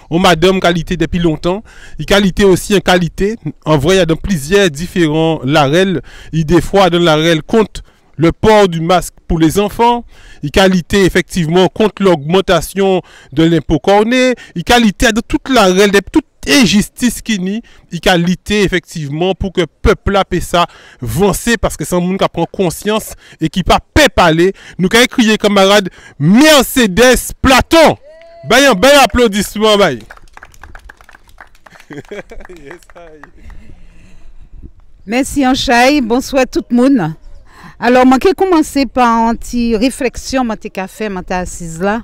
on madame qualité depuis longtemps, il qualité aussi en qualité, en vrai il y a dans plusieurs différents larels, il des fois dans l'arel compte le port du masque pour les enfants, il qualité effectivement contre l'augmentation de l'impôt corné, il qualité de toute la règle, toute injustice qui nie, il qualité effectivement pour que le peuple a ça avancer parce que c'est un monde qui prend conscience et qui pas peut parler. Nous allons crier camarade Mercedes Platon. Un bel applaudissement. Merci Anchaï, bonsoir tout le monde. Alors, je vais commencer par une petite réflexion, je vais faire, je suis assise là,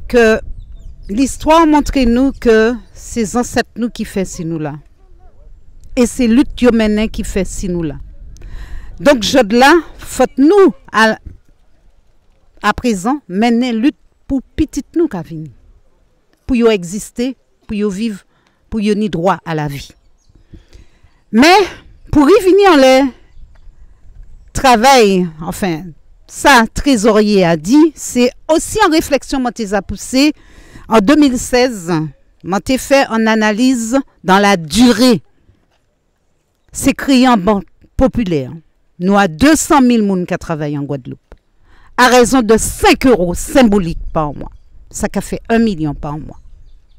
que l'histoire montre nous que c'est ancêtres nous qui fait si nous là. Et c'est lutte qui mène qui fait si nous là. Donc, je là, faut nous, à présent, mener lutte pour petit nous qui viennent. Pour y exister, pour y vivre, pour y avoir droit à la vie. Mais, pour y venir en l'air, travail, enfin, ça, trésorier a dit, c'est aussi en réflexion que je poussé en 2016. Je fait une analyse dans la durée. C'est créé en banque populaire. Nous avons 200 000 personnes qui travaillent en Guadeloupe. À raison de 5 € symboliques par mois. Ça fait 1 million par mois.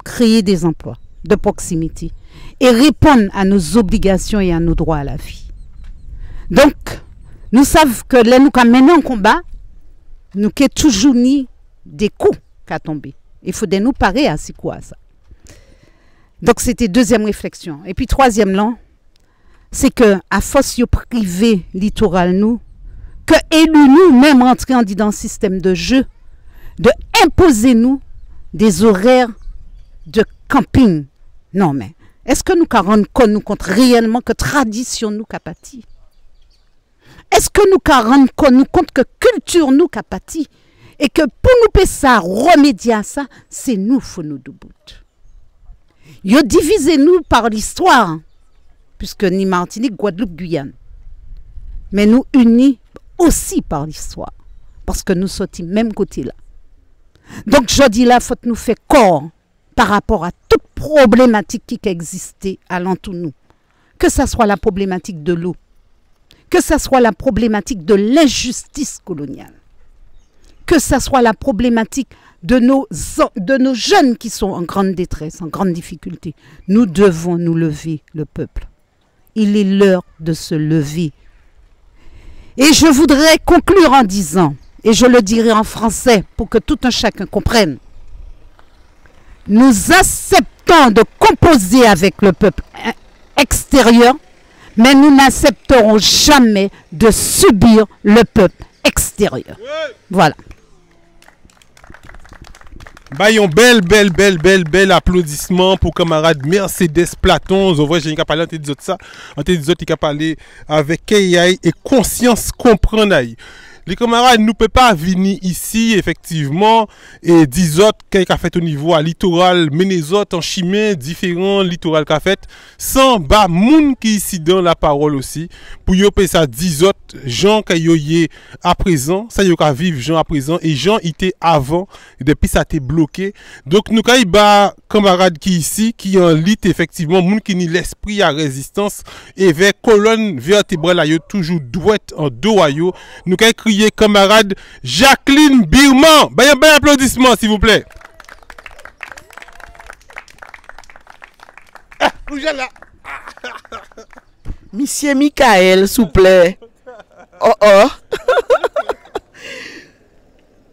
Créer des emplois de proximité et répondre à nos obligations et à nos droits à la vie. Donc, nous savons que là, nous avons mené un combat, nous avons toujours ni des coups qui ont tombé. Il faut nous parer à ces coups à ça. Donc, c'était deuxième réflexion. Et puis, troisième, là, c'est que, à force de priver littoral, nous, que élus nous, même rentrer dans le système de jeu, de imposer nous des horaires de camping. Non, mais est-ce que nous rendons compte réellement que tradition nous capati? Est-ce que nous rendons compte que culture nous capati? Et que pour nous faire ça, remédier à ça, c'est nous faut nous debout. Yo divisez nous par l'histoire, puisque ni Martinique, Guadeloupe, Guyane. Mais nous unis aussi par l'histoire, parce que nous sommes du même côté là. Donc je dis là, il faut nous faire corps par rapport à toute problématique qui existait alentour nous. Que ce soit la problématique de l'eau, que ce soit la problématique de l'injustice coloniale, que ce soit la problématique de nos jeunes qui sont en grande détresse, en grande difficulté. Nous devons nous lever, le peuple. Il est l'heure de se lever. Et je voudrais conclure en disant, et je le dirai en français pour que tout un chacun comprenne, nous acceptons de composer avec le peuple extérieur, mais nous n'accepterons jamais de subir le peuple extérieur. Voilà. Un bel applaudissement pour camarade Mercedes Platon. On voit j'ai qu'à parler entre ça, entre les autres qui a parlé avec KI et conscience comprendre. Les camarades ne peuvent pas venir ici, effectivement, et 10 autres qui a fait au niveau à littoral, mais les autres en chimie, différents littorales qu'a fait, sans bas moun qui ici dans la parole aussi, pour y payer ça 10 autres gens qui y à présent, ça y a vivre gens à présent, et gens étaient avant, et depuis ça a été bloqué. Donc nous avons des camarades qui ici, qui en lit effectivement, moun qui ni l'esprit à résistance, et vers colonne vertébrale, y a toujours douette en dos à yo, nous avons crié camarade Jacqueline Birman. Un applaudissement s'il vous plaît. Monsieur Michael, s'il vous plaît. Oh oh.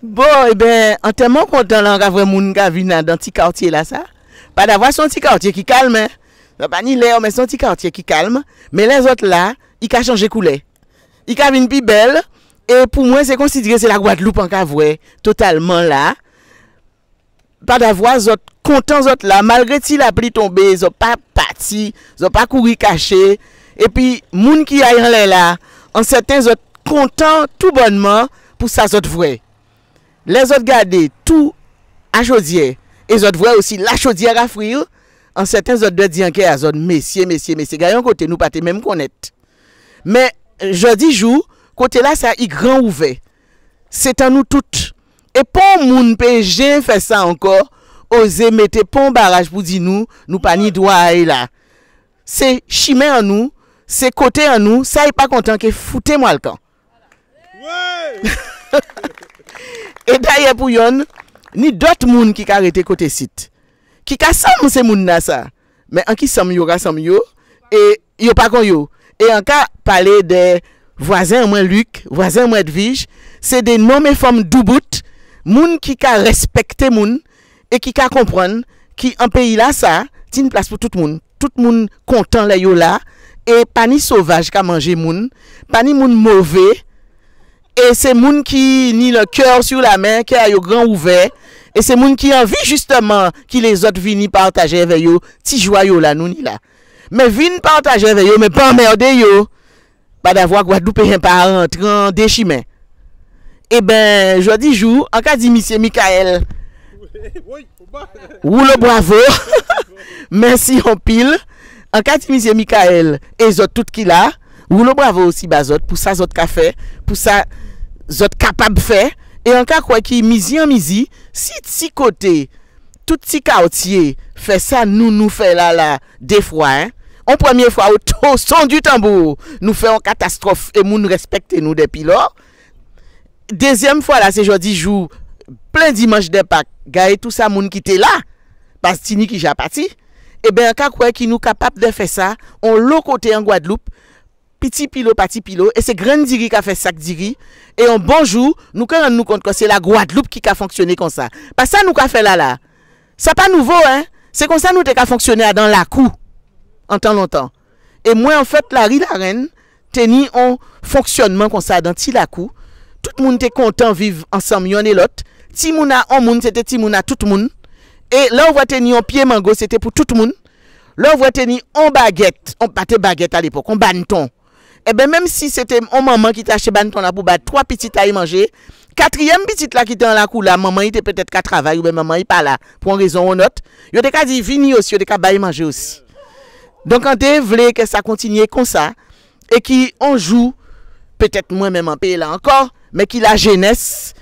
Bon, eh bien, en tellement content là, on a vraiment moun qui vient dans petit quartier là ça. Pas d'avoir son petit quartier qui calme, hein. Pas ni l'air, mais son petit quartier qui calme. Mais les autres là, ils ont changé couleur. Ils ont une plus belle. Et pour moi, c'est considéré c'est la Guadeloupe en cavoué, totalement là. Pas d'avoir autres contents autres là, malgré si la pluie tombée, ils n'ont pas parti, ils n'ont pas couru caché. Et puis, moun qui a en là, en certains autres contents tout bonnement pour ça autres vrai. Les autres gardent tout à chaudière. Et les autres vrai aussi la chaudière à frire. En certains autres de dire que les autres messieurs, gagnons côté nous pas même connaître. Mais jeudi jour, côté là ça est grand ouvert. C'est à nous toutes. Et pour moun PG fait ça encore, oser mettre pont barrage pour dire nous pas ni droit là. C'est chimé en nous, c'est côté en nous, ça est pas content que foutez-moi le camp. Ouais. Et d'ailleurs pour yon, ni d'autres moun qui arrêté côté site. Qui ka sam ces moun là ça. Mais en qui sam yo ka sam yo et yo pas kon yo. Et en cas parler des voisins moi Luc, voisins moi Edwige, c'est des noms et femmes doubout, moun qui ka respecter moun et qui ka comprendre qui en pays là ça, c'est une place pour tout moun. Tout moun content là yo là et pas ni sauvage ka manger moun, pas ni moun mauvais. Et c'est moun qui ni le cœur sur la main, qui a yo grand ouvert. Et c'est moun qui envie justement qui les autres viennent partager avec yo, ti joyeux là nous ni là. Mais viennent partager avec yo, mais pas emmerder yo. Pas d'avoir Guadeloupe un par rentrant des chemins. Eh ben, je dis jour, en cas dit monsieur Michael. Ou le bravo. Merci en pile. En cas dit monsieur Michael et les autres tout qui là. Ou le bravo aussi bazot pour ça autres café, pour ça autres capable faire. Et en cas quoi qui misi en misi, si côté tout petit quartier fait ça nous fait là des fois hein. En première fois au son du tambour, nous faisons catastrophe et nous respectons nous depuis là. Deuxième fois là c'est jeudi jour plein dimanche de Pâques, gagne tout ça moun qui était là parce que qui j'ai parti. Et ben en cas quoi qui nous capable de faire ça, on l'autre côté en Guadeloupe. Petit pilo, et c'est grand diri qui a fait ça diri. Et un bon jour, nous quand nous compte que c'est la Guadeloupe qui a fonctionné comme ça. Parce que ça nous a fait là. C'est pas nouveau, hein. C'est comme ça nous avons fonctionné dans la cour en temps longtemps. Et moi, en fait, la Rie la Reine, teni un fonctionnement comme ça dans la cour. Tout le monde était content de vivre ensemble, yon et l'autre. Si moun a un moun, c'était si moun a tout le monde. Et là, on voit tenir un pied mango, c'était pour tout le monde. Là, on voit tenir un baguette. On battait baguette à l'époque, on banton. Et bien même si c'était un maman qui t'a acheté banton là pour battre 3 petites à y manger, 4e petite là qui était dans la cour là, maman il était peut-être qu'à travailler ou bien maman il pas là pour une raison ou une autre. Il y a des cas dit vini aussi, il y a des cas bailler manger aussi. Donc quand tu voulais que ça continue comme ça et qui on joue peut-être moi-même en pays là encore, mais qui la jeunesse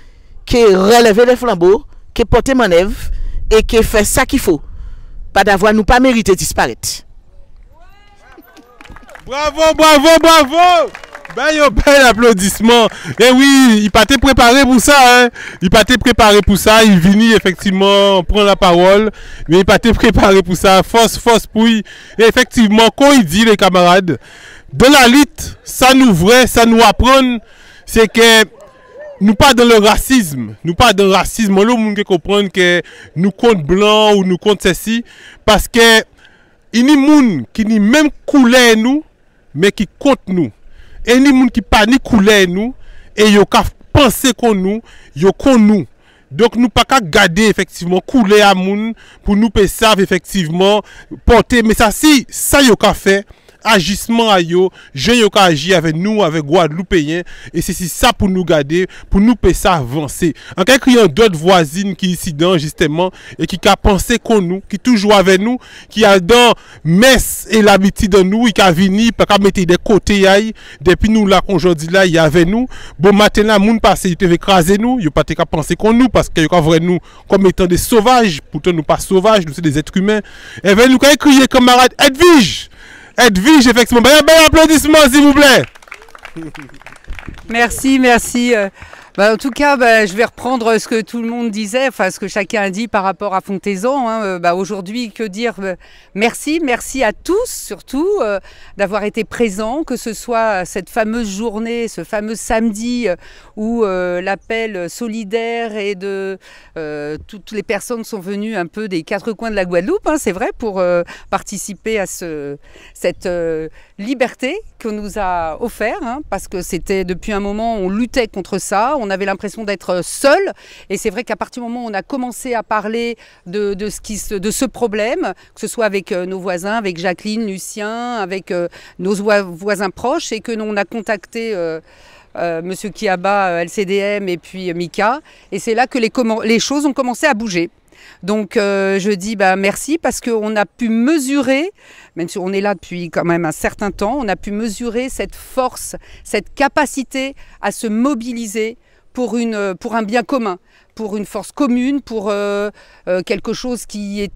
qui relève les flambeaux, qui porte manœuvre et qui fait ça qu'il faut. Pas d'avoir nous pas mérité disparaître. Bravo. Ben, un bel applaudissement. Et oui, il pas été préparé pour ça, hein. Il pas été préparé pour ça. Il vient effectivement prendre la parole. Mais il pas été préparé pour ça. Force pouille. Et effectivement, quand il dit, les camarades, de la lutte, ça nous vrai, ça nous apprend, c'est que nous pas dans le racisme. Nous pas dans le racisme. Le monde qui comprend que nous compte blanc ou nous compte ceci. Parce que il y a des gens qui ni même couleur nous, mais qui compte nous. Et il y a des gens qui pas ni couleur nous, et ils ont pensé qu'on nous, ils ont nous. Donc nous pas qu'à garder effectivement couleur à moun pour nous savent effectivement porter. Mais ça si ça y a fait. Agissement à yo, j'ai yo agi avec nous, avec Guadeloupéens, et c'est ça pour nous garder, pour nous ça avancer. En quelque sorte, d'autres voisines qui ici dans justement, et qui a pensé qu'on nous, qui toujours avec nous, qui a dans messe et l'habitude de nous, qui a venu, pas qu'à mettre des côtés, depuis nous là, aujourd'hui là, il y avait nous. Bon matin là, moun passé, il te écraser nous, il pas qu'à penser qu'on nous, parce qu'il y a vrai nous comme étant des sauvages, pourtant nous pas sauvages, nous c'est des êtres humains. Et bien nous, quand il crier camarade, Edwige, effectivement. Un bel applaudissement, s'il vous plaît. Merci. En tout cas, je vais reprendre ce que tout le monde disait, enfin ce que chacun a dit par rapport à Fontaizon. Hein. Aujourd'hui, que dire, merci à tous surtout d'avoir été présents, que ce soit cette fameuse journée, ce fameux samedi où l'appel solidaire et de toutes les personnes sont venues un peu des quatre coins de la Guadeloupe, hein, c'est vrai, pour participer à cette liberté qu'on nous a offert, hein, parce que c'était depuis un moment, on luttait contre ça. On avait l'impression d'être seul, et c'est vrai qu'à partir du moment où on a commencé à parler de ce problème, que ce soit avec nos voisins, avec Jacqueline, Lucien, avec nos voisins proches, et que nous on a contacté Monsieur Kiaba, LCDM, et puis Mika, et c'est là que les choses ont commencé à bouger. Donc je dis merci, parce qu'on a pu mesurer, même si on est là depuis quand même un certain temps, on a pu mesurer cette force, cette capacité à se mobiliser pour un bien commun, pour une force commune, pour quelque chose qui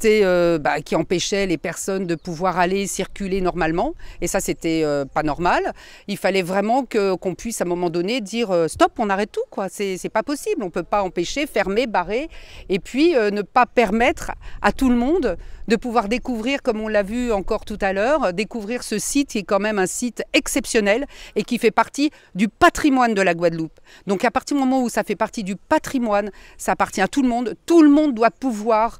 empêchait les personnes de pouvoir aller circuler normalement. Et ça, c'était pas normal. Il fallait vraiment qu'on puisse à un moment donné dire stop, on arrête tout, quoi. C'est pas possible. On peut pas empêcher, fermer, barrer, et puis ne pas permettre à tout le monde de pouvoir découvrir, comme on l'a vu encore tout à l'heure, découvrir ce site qui est quand même un site exceptionnel et qui fait partie du patrimoine de la Guadeloupe. Donc à partir du moment où ça fait partie du patrimoine, ça appartient à tout le monde. Tout le monde doit pouvoir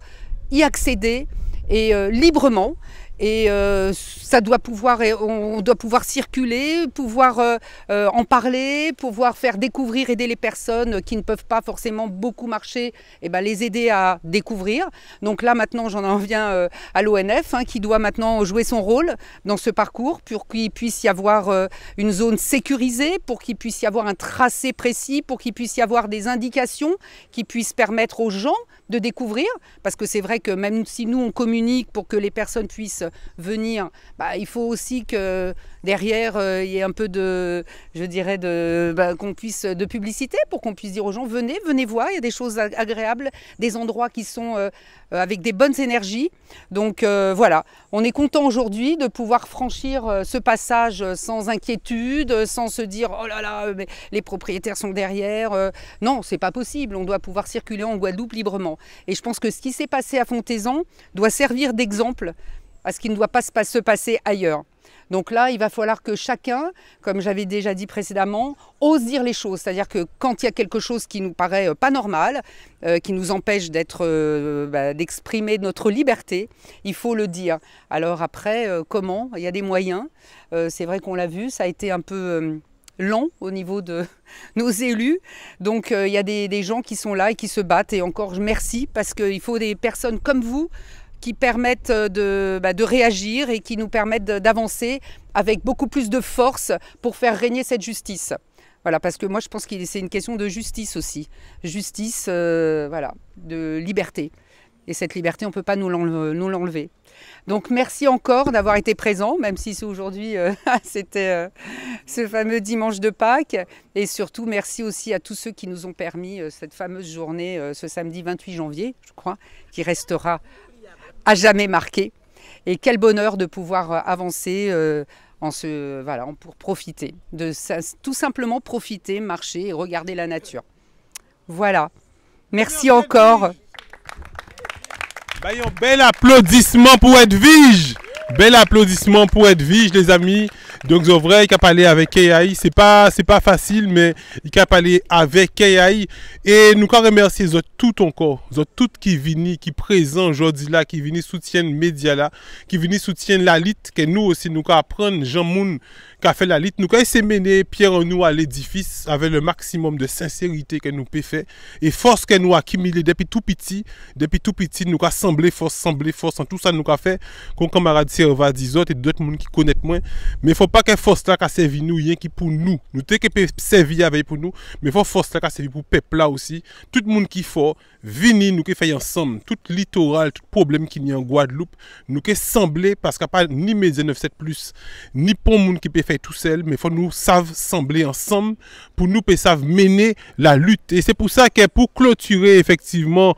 y accéder, et librement. Et ça doit pouvoir, on doit pouvoir circuler, pouvoir en parler, pouvoir faire découvrir, aider les personnes qui ne peuvent pas forcément beaucoup marcher, et les aider à découvrir. Donc là maintenant j'en viens à l'ONF, hein, qui doit maintenant jouer son rôle dans ce parcours pour qu'il puisse y avoir une zone sécurisée, pour qu'il puisse y avoir un tracé précis, pour qu'il puisse y avoir des indications qui puissent permettre aux gens de découvrir, parce que c'est vrai que même si nous on communique pour que les personnes puissent venir, il faut aussi que derrière il y ait un peu de, je dirais, qu'on puisse de publicité, pour qu'on puisse dire aux gens venez voir, il y a des choses agréables, des endroits qui sont avec des bonnes énergies. Donc voilà, on est content aujourd'hui de pouvoir franchir ce passage sans inquiétude, sans se dire oh là là, mais les propriétaires sont derrière. Non, c'est pas possible, on doit pouvoir circuler en Guadeloupe librement. Et je pense que ce qui s'est passé à Fontaizon doit servir d'exemple à ce qui ne doit pas se passer ailleurs. Donc là, il va falloir que chacun, comme j'avais déjà dit précédemment, ose dire les choses. C'est-à-dire que quand il y a quelque chose qui nous paraît pas normal, qui nous empêche d'exprimer notre liberté, il faut le dire. Alors après, comment? Il y a des moyens. C'est vrai qu'on l'a vu, ça a été un peu lent au niveau de nos élus. Donc il y a des gens qui sont là et qui se battent. Et encore, merci, parce qu'il faut des personnes comme vous qui permettent de réagir et qui nous permettent d'avancer avec beaucoup plus de force pour faire régner cette justice. Voilà, parce que moi je pense que c'est une question de justice aussi. Justice, voilà, de liberté. Et cette liberté, on ne peut pas nous l'enlever. Donc merci encore d'avoir été présent, même si c'est aujourd'hui, c'était ce fameux dimanche de Pâques. Et surtout, merci aussi à tous ceux qui nous ont permis cette fameuse journée, ce samedi 28 janvier, je crois, qui restera à jamais marqué. Et quel bonheur de pouvoir avancer pour profiter, tout simplement profiter, marcher et regarder la nature. Voilà. Merci encore. Un bel applaudissement pour Edwige. Bel applaudissement pour Edwige, les amis. Donc, c'est vrai, il a parlé avec KAI. C'est pas facile, mais il a parlé avec KAI. Et nous remercier les autres tout encore. Les autres toutes qui viennent, qui présent aujourd'hui là, qui viennent soutiennent les médias là, qui viennent soutiennent la lutte, que nous aussi, nous apprenons, Jean Moun, qui a fait la lutte. Nous avons essayé de mener Pierre en nous à l'édifice avec le maximum de sincérité que nous pouvons faire. Et force que nous accumulé depuis tout petit, nous avons semblé force en tout ça, nous avons fait, comme camarade Serva dit autres et d'autres monde qui connaissent moins. Mais il ne faut pas que force là qui servi nous, rien qui pour nous. Nous t'es que servir avec pour nous, mais il faut force là qui servi pour peuple là aussi. Tout le monde qui faut venir, nous qui fait ensemble, tout littoral, tout problème qui y a en Guadeloupe, nous qui sembler parce qu'il n'y a pas ni Média 97+, ni pour monde qui peut faire tout seul, mais il faut nous savent sembler ensemble pour nous savent mener la lutte. Et c'est pour ça que pour clôturer effectivement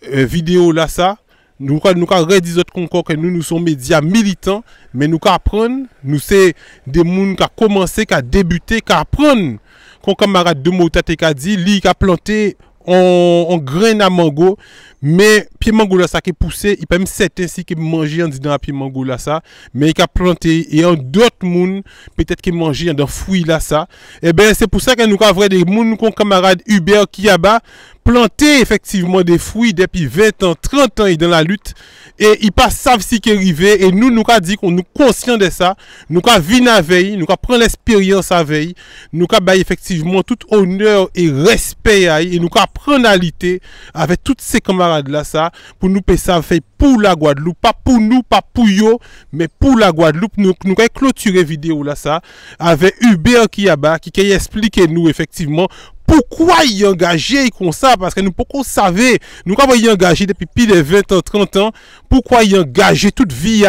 vidéo là ça, nous avons redit encore que nous sommes médias militants, mais nous apprenons, nous c'est des gens qui ont commencé, qui ont débuté, qui apprennent qu'on camarade de Mota te ka dit, li ka planté en grain à mango, mais pied mango là ça qui poussé, il peut même certain si qui manger en disant pied mango là ça, mais il a planté et en d'autres moun peut-être qui manger dans fruit là ça. Et ben c'est pour ça que nous avons des moun qu'on camarade Hubert qui a bas planté effectivement des fruits depuis 20 ans, 30 ans dans la lutte et ils pas savent si qui arrivé et nous a dit qu'on nous conscient de ça, nous a vu la veille, nous a prendre l'expérience à veille, nous a bailler effectivement tout honneur et respect et nous a prendre la lutte avec tous ces camarades là ça pour nous ça fait pour la Guadeloupe, pas pour nous, pas pour yo, mais pour la Guadeloupe nous avons clôturé vidéo là ça avec Hubert qui a bas qui expliqué nous effectivement pourquoi il est engagé comme ça, parce que nous pourquoi savait, nous avons engagé depuis plus de 20 ans, 30 ans, pourquoi il est engagé toute vie,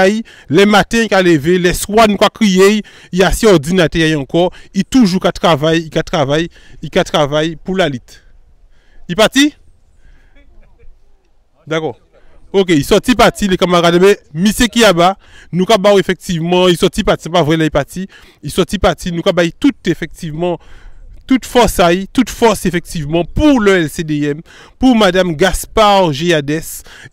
les matins qu'il a levé, les soirs nous a crié, il a si ordinateur encore, il toujours travaille, il travaille pour la lutte. Il parti? D'accord. Ok, il sorti parti, les camarades, mais monsieur qui a bas, nous avons effectivement, il sorti parti, c'est pas vrai, il est parti, il sorti parti, nous avons tout effectivement, toute force effectivement pour le LCDM, pour Madame Gaspard Giades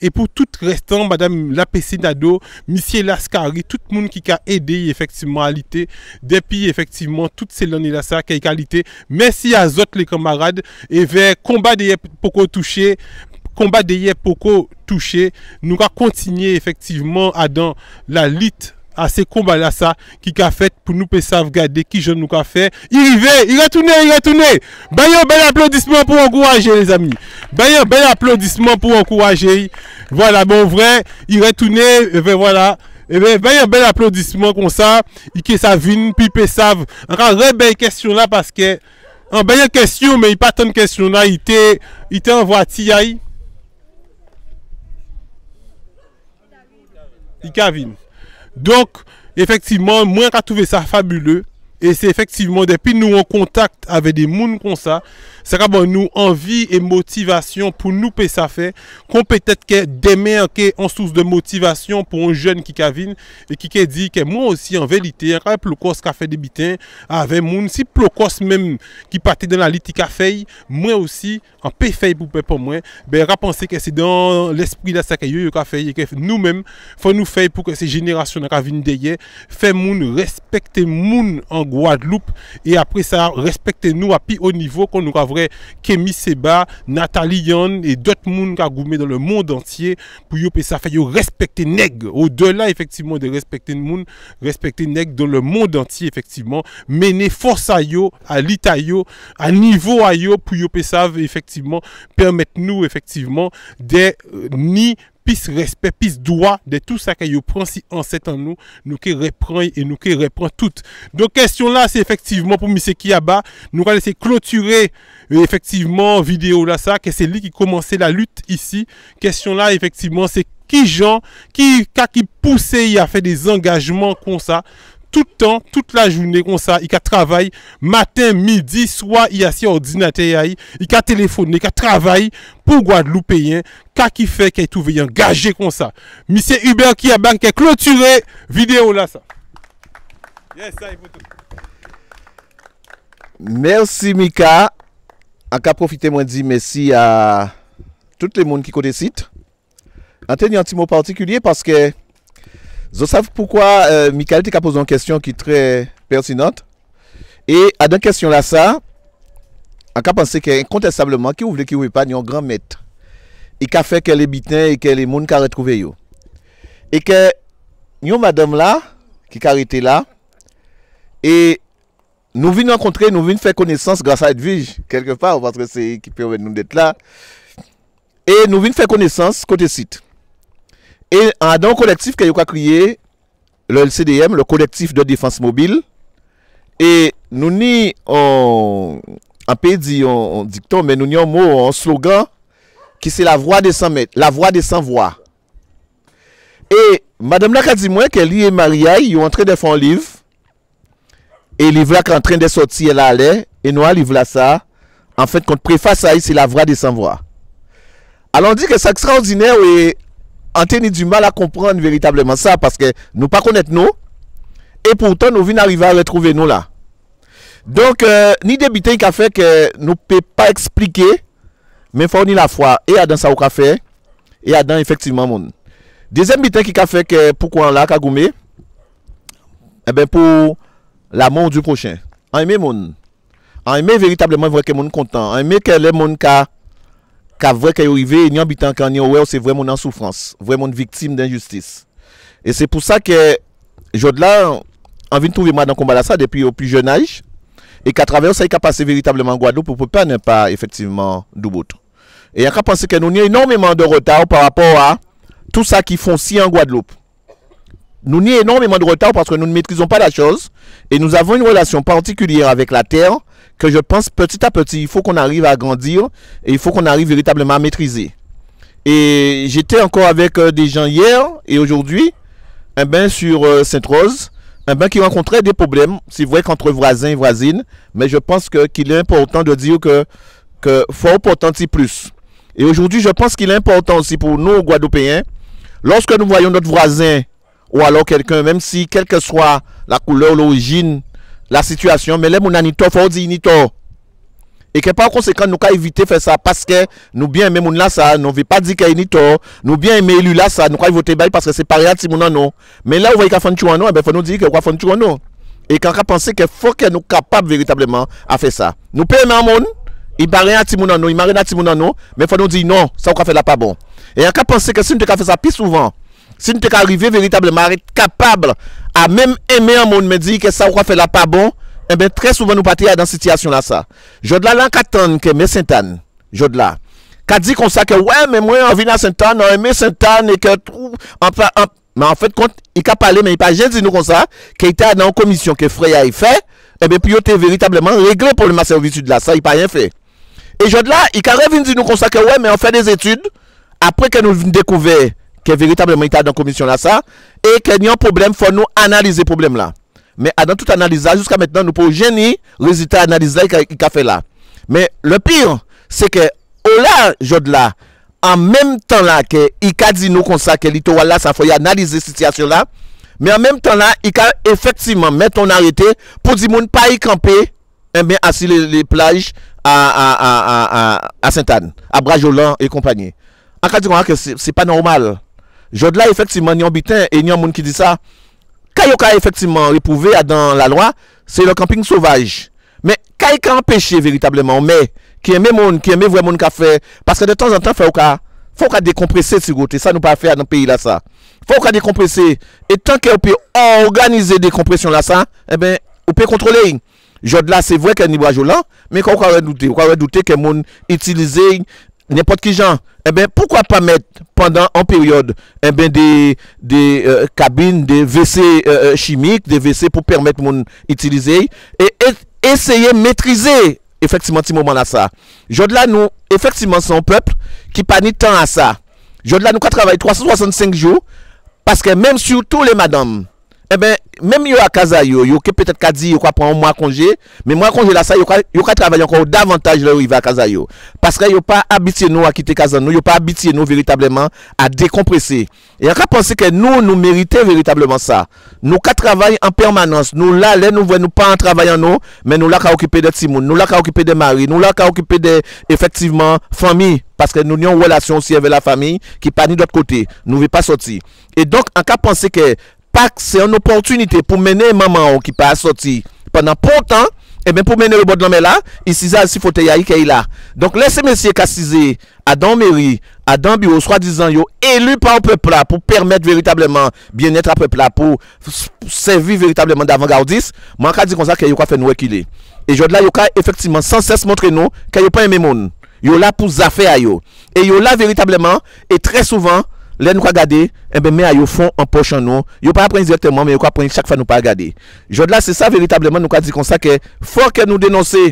et pour tout restant, Madame Lapécé Nado, Monsieur Lascari, tout le monde qui a aidé effectivement à lutter depuis effectivement toutes ces années là ça qui a qualité. Merci à autres les camarades et vers combat des poko touché. Combat des poko touché, nous allons continuer effectivement à dans la lutte à ces combats là ça qui a fait pour nous sauvegarder qui je nous a fait il retourne ben un bel applaudissement pour encourager les amis ben un bel applaudissement pour encourager voilà bon vrai il retourne ben voilà et ben un bel applaudissement comme ça et que ça vient puis savent encore belle question là parce que en belle question mais il pas tant de question là il était en voiture il Kevin. Donc, effectivement, moi, j'ai trouvé ça fabuleux. Et c'est effectivement, depuis nous en contact avec des gens comme ça, c'est bon, nous envie et motivation pour nous payer ça fait. Qu'on peut-être que demain, en source de motivation pour un jeune qui Kevin et qui dit que moi aussi, en vérité, quand Plocos qui a fait des bitins avec moun, si Plocos même qui partait dans la lutte qui a fait, moi aussi, en paye fait pour moi, ben, on penser que c'est dans l'esprit de ça que yo a fait et que nous-mêmes, faut nous faire pour que ces générations qui viennent derrière, faire moun respecter moun en Guadeloupe et après ça respecter nous à plus haut niveau qu'on nous a vrai Kémy Seba, Nathalie Yann et d'autres monde qui a goumé dans le monde entier pour yo ça fait yo respecter nèg au-delà effectivement de respecter le monde respecter nèg dans le monde entier effectivement mener force à yo à l'état yo à niveau à yo pour yo ça effectivement permettre nous effectivement des ni plus respect, plus droit de tout ça que vous prenez si en 7 ans nous qui reprend et nous qui reprend tout. Donc question là c'est effectivement pour monsieur Kiaba, nous allons laisser clôturer effectivement vidéo là ça que c'est lui qui commençait la lutte ici. Question là effectivement c'est qui Jean qui poussé à faire des engagements comme ça. Tout le temps, toute la journée comme ça, il a travaillé matin, midi, soir, il a si ordinateur, il a téléphoné, il a travaillé pour Guadeloupéen, qui fait qu'il est trouvé engagé comme ça. Monsieur Hubert qui a clôturé vidéo là ça. Yes, ça il faut tout. Merci Mika. En cas profiter moi dire merci à tout le monde qui connaît le site. En tenant un petit mot particulier parce que je sais pourquoi Michael t'a posé une question qui est très pertinente. Et à dans question là ça, on a pensé qu'incontestablement qui ouvre qui ouvre pas un grand maître. Et qui a fait que les bitins et que les gens qui ont retrouvé yo. Et que yon madame là qui a arrêté là et nous venons rencontrer, nous venons faire connaissance grâce à Edwige quelque part parce que c'est qui permet nous d'être là. Et nous venons faire connaissance côté site. Et dans le collectif qui a créé, le LCDM, le collectif de défense mobile, et nous ni en pays dit en dicton, mais nous ni en mot, en slogan, qui c'est la voix des 100 mètres, la voix des 100 voix. Et madame là a dit moi qu'elle et Maria, ils ont en train de faire un livre, et le livre là qui est en train de sortir, elle allait, et nous, livre là ça, en fait, quand préface ça, c'est la voix des 100 voix. Alors on dit que c'est extraordinaire, et on a du mal à comprendre véritablement ça parce que nous ne connaissons pas nous et pourtant nous venons arriver à retrouver nous là. Donc, ni des bitins qui a fait que nous ne pouvons pas expliquer, mais il faut ni la foi. Et dans ça, on fait, et dans effectivement, mon. Deuxième bitin qui a fait que pourquoi on l'a kagoumé, eh bien, pour l'amour du prochain. En aimer mon. En aimer véritablement vrai que mon content. En aimer que les gens qui vrai qu'ils arrivé, ni habitant quand ni ouais, c'est vraiment en souffrance, vraiment victime d'injustice. Et c'est pour ça que Jodla envie de trouver moi dans le combat là ça depuis au plus jeune âge et qu'à travers ça il a passé véritablement en Guadeloupe pour pas ne pas effectivement Doubout. Et il a pensé que nous avons énormément de retard par rapport à tout ça qui font si en Guadeloupe. Nous avons énormément de retard parce que nous ne maîtrisons pas la chose et nous avons une relation particulière avec la terre que je pense petit à petit il faut qu'on arrive à grandir et il faut qu'on arrive véritablement à maîtriser. Et j'étais encore avec des gens hier et aujourd'hui sur Sainte-Rose, qui rencontrait des problèmes, c'est vrai qu'entre voisins et voisines, mais je pense qu'il est important de dire que faut important plus. Et aujourd'hui, je pense qu'il est important aussi pour nous, Guadeloupéens, lorsque nous voyons notre voisin ou alors quelqu'un, même si quelle que soit la couleur, l'origine, la situation, mais les gens il faut dire ni tort. Et que par conséquent, nous avons évité de faire ça parce que nous bien aimons moun là ça, nous ne veut pas dire qu'il y a ni tort, nous bien aimons élu là ça, nous avons voté parce que c'est pas réel si moun non. Mais là où il y a fait un il faut nous dire qu'il y a fait un non. Et quand on pense qu'il faut que nous soyons capables véritablement à faire ça. Nous pouvons aimer un monde, il barre rien à Timon non, il marre à Timon non, mais il faut nous dire non, ça on fait là pas bon. Et on pense que si nous avons fait ça plus souvent, si nous sommes arrivés véritablement à être capables à même aimer un monde, mais dire que ça on fait là pas bon. Eh bien, très souvent, nous partons dans cette situation-là, ça. Jodla, là, qu'attend que mes Sainte-Anne, Jodla, qu'a dit comme ça que, ouais, mais moi, on vient à Sainte-Anne, on aime Sainte-Anne, et que, mais en fait, quand il a parlé, mais il n'a pas dit nous comme ça, qu'il était dans une commission que Freya a fait, eh bien, puis il était véritablement réglé pour le ma servitude là, ça, il n'a pas rien fait. Et Jodla, il a revenu dire nous comme ça que, ouais, mais on fait des études, après que nous avons découvert que véritablement il était dans une commission là, ça, et qu'il y a un problème, il faut nous analyser le problème là. Mais dans toute analyse là, jusqu'à maintenant, nous pouvons génie résultat analyse là qu'il a fait là. Mais le pire, c'est que, là, Jodla, en même temps là, qu'il a dit nous comme ça, que littoral là, ça faut analyser cette situation là. Mais en même temps là, il a effectivement mis ton arrêté pour dire moun pas y camper, eh bien, assis les plages à Sainte-Anne, à Brajolan et compagnie. En cas de que c'est pas normal. Jodla, effectivement, il y a un bitin et il y a un monde qui dit ça. Quand il a effectivement réprouvé dans la loi, c'est le camping sauvage. Mais quand il a empêché véritablement, mais qui aime monde, qui aime vraiment qu'a fait, parce que de temps en temps, faut qu'on décompresser sur côté. Ça nous pas faire dans le pays là ça. Faut qu'on décompresser. Et tant qu'on peut organiser des compressions là ça, eh bien, on peut contrôler. Jodla, c'est vrai qu'il y a un Jolan, mais qu'on va douter que monde utiliser n'importe qui genre, eh bien, pourquoi pas mettre pendant en période eh bien, des cabines, des WC chimiques, des WC pour permettre mon utiliser et essayer de maîtriser effectivement ce moment là ça. Jodla nous effectivement son peuple qui pas ni temps à ça. Jodla nous travaille 365 jours parce que même sur tous les madames eh bien, même yo à casa yo peut-être qu'a dit yo prendre un mois congé, mais moi congé là ça yo travailler encore davantage là arriver à casa yo parce que yo pas habitué nous à quitter casa nous, yo pas habitué nous véritablement à décompresser. Et on a pensé que nous méritons véritablement ça. Nous qu'à travailler en permanence, nous là nous voyons nous pas en travaillant nous, mais nous là qu'à occuper des petits monde, nous là qu'à occuper des maris, nous là qu'à occuper des effectivement famille parce que nous avons une relation aussi avec la famille qui pas ni d'autre côté, nous ne veut pas sortir. Et donc on a pensé que c'est une opportunité pour mener maman qui pas sorti pendant peu de temps et bien pour mener le bord de la mer là ici ça si fauteuil qui est là donc laissez messieurs cassisé à dans mairie à dans bureau soi-disant yo élu par le peuple là pour permettre véritablement bien-être à peuple là pour servir véritablement d'avant-gardiste moi ka dit comme ça que yo ka fait nous équilibrer et Jodla yo ka effectivement sans cesse montrer nous que yo pas aimer monde yo là pour affaire yo et yo là véritablement et très souvent les nous regarder et ben mais yo font en poche en nous yo pas prendre directement mais yo prendre chaque fois nous pas regarder Jodla c'est ça véritablement nous dit comme ça que faut que nous dénoncer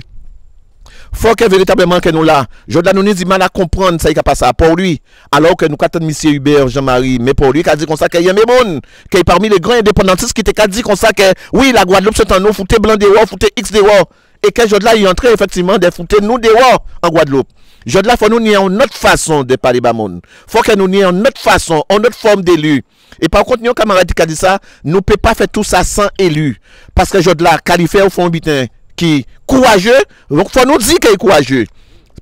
faut que véritablement que nous là Jodla nous dit mal à comprendre ça il a pas ça pour lui alors que nous attend monsieur Hubert Jean-Marie mais pour lui qui a dit comme ça qu'il y a monde qui est parmi les grands indépendantistes qui t'a dit comme ça que oui la Guadeloupe c'est un nous fouté blanc des rois fouté X des rois et que Jodla il entré effectivement de fouter nous des rois en Guadeloupe. Jodla faut nous nier une autre façon de parler bamon. Faut que nous nier une autre façon, une autre forme d'élu. Et par contre, nos camarades qui a dit ça, nous ne pouvons pas faire tout ça sans élu. Parce que Jodla, qualifié au fond bitin, qui courageux, donc faut nous dire qu'il est courageux.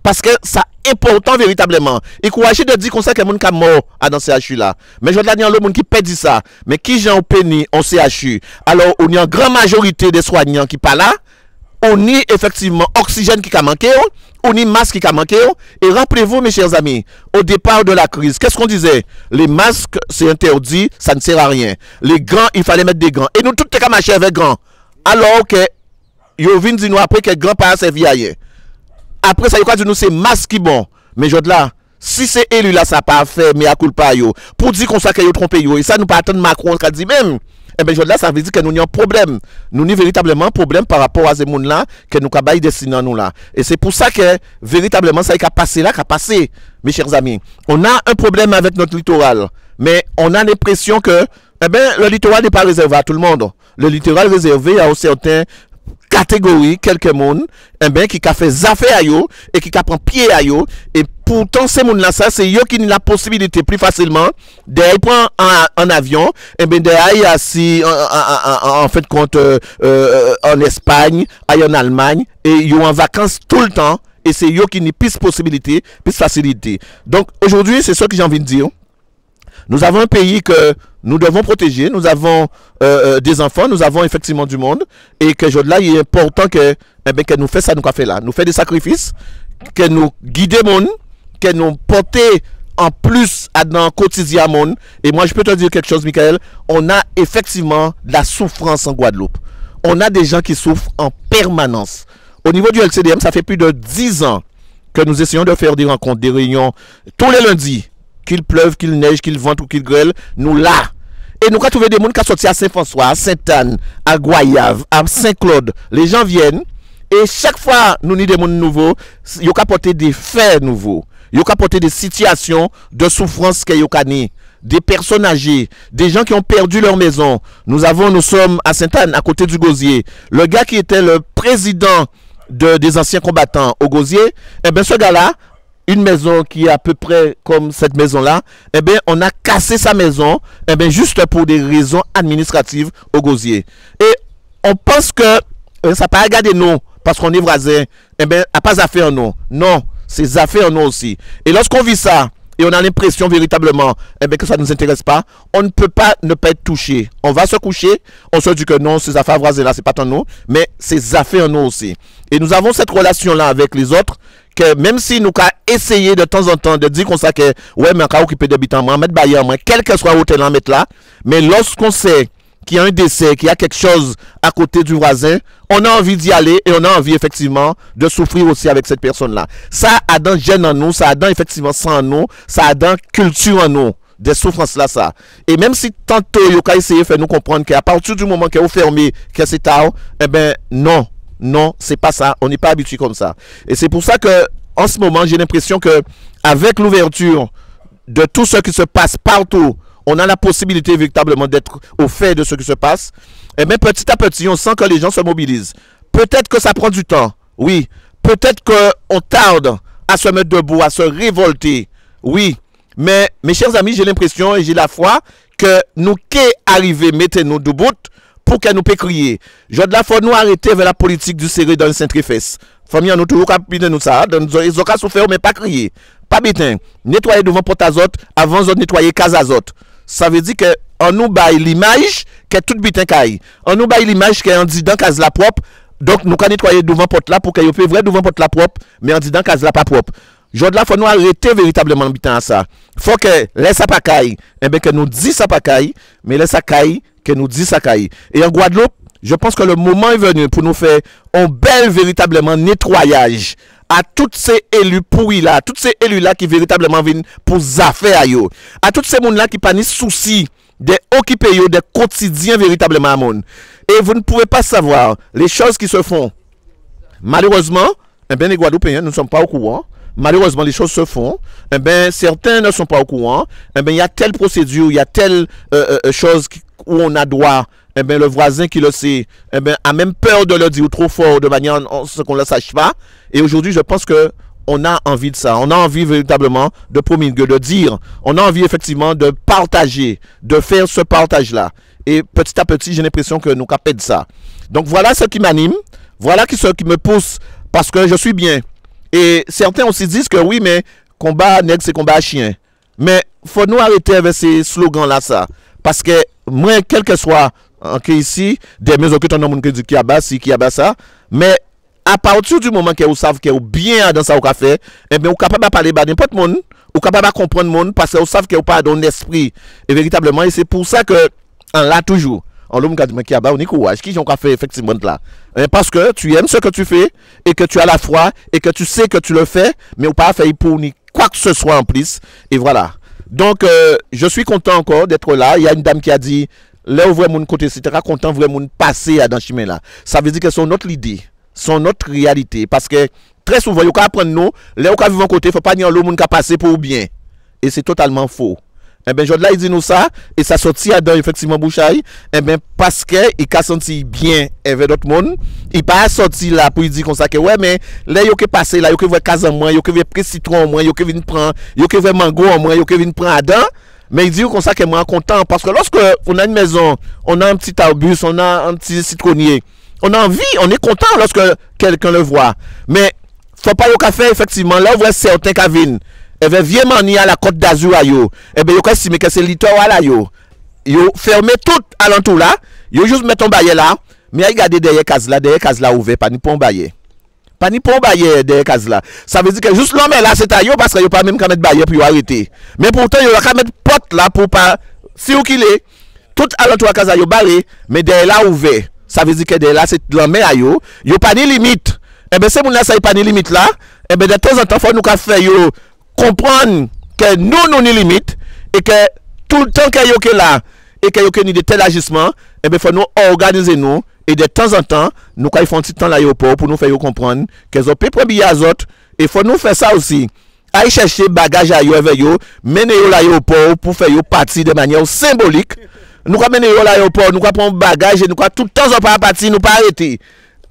Parce que ça important véritablement. Et courageux de dire qu'on sait que les gens qui sont morts dans ce CHU là. Mais je veux dire, le monde qui peut dire ça. Mais qui j'ai en péni en CHU. Alors, on y a une grande majorité des soignants qui pas là. On y effectivement oxygène qui a manqué. On y masque qui a manqué. Et rappelez-vous, mes chers amis, au départ de la crise, qu'est-ce qu'on disait? Les masques, c'est interdit, ça ne sert à rien. Les gants, il fallait mettre des gants. Et nous, tout est marché avec gants. Alors que, yo vin dit nous après que gants pas servi à rien. Après ça, il quoi dire nous c'est masque qui bon. Mais je là, si c'est élu là, ça pas fait, mais à coup pas yo. Pour dire qu'on ça que yo trompé yo. Et ça nous pas attendre Macron qui dit même. Eh bien, je là, ça veut dire que nous avons un problème. Nous avons véritablement un problème par rapport à ces gens là que nous avons destiné à nous là. Et c'est pour ça que véritablement ça a passé là, passé, mes chers amis. On a un problème avec notre littoral. Mais on a l'impression que eh ben, le littoral n'est pas réservé à tout le monde. Le littoral est réservé à certains catégories, quelques monde, eh ben, qui a fait affaire à yo et qui a pris pied à yo. Et pourtant, ces gens là, ça, c'est eux qui ont la possibilité plus facilement d'aller prendre un avion, et bien d'aller assis en fait compte en Espagne, en Allemagne, et ils ont en vacances tout le temps. Et c'est eux qui ont plus possibilité, plus facilité. Donc aujourd'hui, c'est ce que j'ai envie de dire. Nous avons un pays que nous devons protéger, nous avons des enfants, nous avons effectivement du monde, et que là, il est important que, eh bien, que nous fassions ça, nous fait là. Nous faisons des sacrifices, que nous guidons le monde, que nous portons en plus dans le quotidien monde. Et moi, je peux te dire quelque chose, Michael, on a effectivement de la souffrance en Guadeloupe. On a des gens qui souffrent en permanence. Au niveau du LCDM, ça fait plus de 10 ans que nous essayons de faire des rencontres, des réunions, tous les lundis. Qu'il pleuve, qu'il neige, qu'il vente ou qu'il grêle, nous là. Et nous avons trouvé des gens qui sont sortis à Saint-François, à Sainte-Anne, à Goyave, à Saint-Claude. Les gens viennent et chaque fois nous avons des gens nouveaux, ils ont apporté des faits nouveaux. Ils ont apporté des situations de souffrance qu'ils ont connues. Des personnes âgées, des gens qui ont perdu leur maison. Nous sommes à Sainte-Anne, à côté du Gosier. Le gars qui était le président des anciens combattants au Gosier, eh bien ce gars-là, une maison qui est à peu près comme cette maison-là, eh bien, on a cassé sa maison, eh bien, juste pour des raisons administratives au Gosier. Et on pense que ça n'a pas regardé nous, parce qu'on est voisins, eh bien, à pas affaire nous. Non, c'est affaire nous aussi. Et lorsqu'on vit ça, et on a l'impression véritablement eh bien, que ça ne nous intéresse pas, on ne peut pas ne pas être touché. On va se coucher, on se dit que non, ces affaires voisines-là, c'est pas tant nous, mais c'est affaire nous aussi. Et nous avons cette relation-là avec les autres, que même si nous avons essayé de temps en temps de dire qu'on sait que ouais, mais on va occuper d'habitants, on va mettre bailleur, quel que soit l'hôtel en mettre là, mais lorsqu'on sait qu'il y a un décès, qu'il y a quelque chose à côté du voisin, on a envie d'y aller et on a envie effectivement de souffrir aussi avec cette personne-là. Ça a dans gêne en nous, ça a dans effectivement sang en nous, ça a dans culture en nous. Des souffrances là, ça. Et même si tantôt, il a essayé de faire nous comprendre qu'à partir du moment qu'on fermé, que c'est tard, eh ben non. Non, c'est pas ça. On n'est pas habitué comme ça. Et c'est pour ça que, en ce moment, j'ai l'impression que, avec l'ouverture de tout ce qui se passe partout, on a la possibilité véritablement d'être au fait de ce qui se passe. Et bien, petit à petit, on sent que les gens se mobilisent. Peut-être que ça prend du temps. Oui. Peut-être qu'on tarde à se mettre debout, à se révolter. Oui. Mais, mes chers amis, j'ai l'impression et j'ai la foi que nous qui arrivons, mettez-nous debout pour que nous puissions crier. Je dois faut nous arrêter vers la politique du serré dans le Saint-Tréfès. Famille, nous toujours capiter nous ça. Ils ont souffert, mais pas crier. Pas bétain. Nettoyer devant porte azote avant de nettoyer case azote. Ça veut dire que on nous baille l'image que tout bitin caille. On nous baille l'image que on dit dans case la propre. Donc nous can nettoyer devant porte là pour que yo peut vrai devant porte la propre, mais on dit dans case la pas propre. Je dois faut nous arrêter véritablement bitin à ça. Faut que laisse ça pas caille. Eh bien que nous dit ça pas caille, mais laisse ça caille que nous dit ça caille. Et en Guadeloupe, je pense que le moment est venu pour nous faire un bel véritablement nettoyage à tous ces élus pourris là, tous ces élus là qui véritablement viennent pour affaires à yo, à tous ces gens là qui pas ni souci de occuper yo des quotidiens véritablement à monde. Et vous ne pouvez pas savoir les choses qui se font. Malheureusement, eh bien les Guadeloupéens ne sont pas au courant. Malheureusement, les choses se font. Eh bien, certains ne sont pas au courant. Eh bien, il y a telle procédure, il y a telle chose où on a droit. Eh bien, le voisin qui le sait, eh bien, a même peur de le dire trop fort de manière ce qu'on ne le sache pas. Et aujourd'hui, je pense que on a envie de ça. On a envie véritablement de promulguer, de dire. On a envie effectivement de partager, de faire ce partage-là. Et petit à petit, j'ai l'impression que nous capons de ça. Donc voilà ce qui m'anime. Voilà ce qui me pousse parce que je suis bien. Et certains aussi disent que oui, mais combat nègre, c'est combat chien. Mais faut nous arrêter avec ces slogans-là, ça. Parce que moi, quel que soit ici, des maisons que ton nom qui a bas, qui a bas ça, mais à partir du moment que vous savez que vous bien dans ça au café, eh bien, vous capable de parler à n'importe monde, vous capable de comprendre monde parce que vous savez que vous pas dans l'esprit. Et véritablement, et c'est pour ça que on l'a toujours. On l'homme qui a bas, on est courage, qui ont fait effectivement là. Parce que tu aimes ce que tu fais et que tu as la foi et que tu sais que tu le fais, mais ou pas faire pour ni quoi que ce soit en plus. Et voilà. Donc, je suis content encore d'être là. Il y a une dame qui a dit, là où vraiment côté, c'était content vraiment de passer à dans ce chemin là. Ça veut dire que c'est notre idée, c'est notre réalité. Parce que très souvent, il faut apprendre nous, là où on vit en côté, il ne faut pas dire l'homme qui a passé pour bien. Et c'est totalement faux. Eh bien, Jodla, il dit nous ça, et ça sortit à dans effectivement Bouchaï, eh bien, parce qu'il a senti bien avec d'autres monde, il pas sorti là pour dire comme ça que, ouais, mais là, il y a passé là, il y a casse en moins, il y a citron en moins, il y a prendre, il y a mango en moins, il y a prendre à dents, mais il dit comme ça que moi, content, parce que lorsque on a une maison, on a un petit arbus, on a un petit citronnier, on a envie, on est content lorsque quelqu'un le voit, mais faut pas le faire effectivement, là, on voit certains qui viennent. Et bien, vieux mani à la Côte d'Azur, et bien, vous estimez que c'est le littoral là, yo fermé tout alentour là, yo juste mettre un baillet là, mais regardez derrière case là ouvert, pas ni pont baillet. Pas ni pont baillet derrière case là. Ça veut dire que juste l'homme là, c'est à yo parce que yo pas même qu'à mettre baillet pour arrêter. Mais pourtant, yo qu'à mettre porte là pour pas, si ou qu'il est, tout alentour à case là, yo barré, mais derrière là ouvert. Ça veut dire que derrière là, c'est l'homme à yo pas ni limite. Et bien, c'est mon là, ça y pas ni limite là, et bien, de temps en temps, faut nous qu'à faire yo comprendre que nous ni limite et que tout le temps qu'il y a là et qu'il y a de tels agissements, et bien, il faut nous organiser nous et de temps en temps, nous quand ils font un petit temps à l'aéroport pour nous faire comprendre qu'ils ont payé pour billet à autres et il faut nous faire ça aussi. Aller chercher bagage à avec eux, mener à l'aéroport pour faire partie de manière symbolique. Nous quand mener à l'aéroport, nous quand prendre bagage et nous quand tout le temps on pas partir, nous pas arrêter.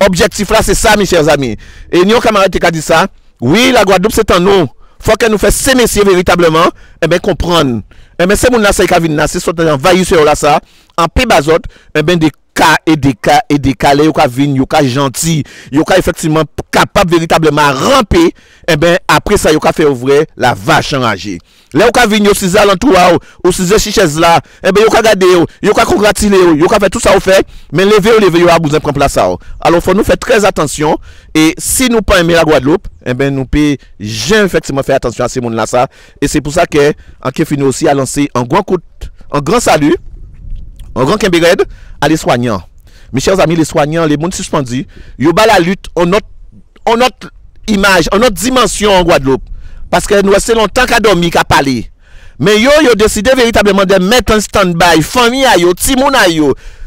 Objectif là c'est ça mes chers amis. Et nous camarades qui a dit ça, oui, la Guadeloupe c'est en nous. Faut que nous fassions ces messieurs véritablement, et bien comprendre. Et bien, c'est mon là, c'est c'est soit envahisseur là, ça, en paix bazot, et bien des cas et des cas et des cas, les cas vignent, les cas gentils, les cas effectivement capable véritablement ramper, et bien après ça, les cas fait ouvrir la vache enragée. Les cas vignent aussi à l'entour, aussi ces chiches là, et bien, les cas garder, les cas congratuler, les cas faire tout ça au fait, mais lever, à besoin prendre place ça. Alors, faut nous faire très attention, et si nous pas aimer la Guadeloupe, eh bien, nous pouvons jamais effectivement faire attention à ces monde là ça, et c'est pour ça que, en Kéfino aussi a lancé un grand salut, un grand Kembered à les soignants. Mes chers amis, les soignants, les mondes suspendus, ils ont la lutte en notre image, en notre dimension en Guadeloupe. Parce que nous avons longtemps qu'à dormir, qu'à parler. Mais ils ont décidé véritablement de mettre un stand-by, famille, timoun,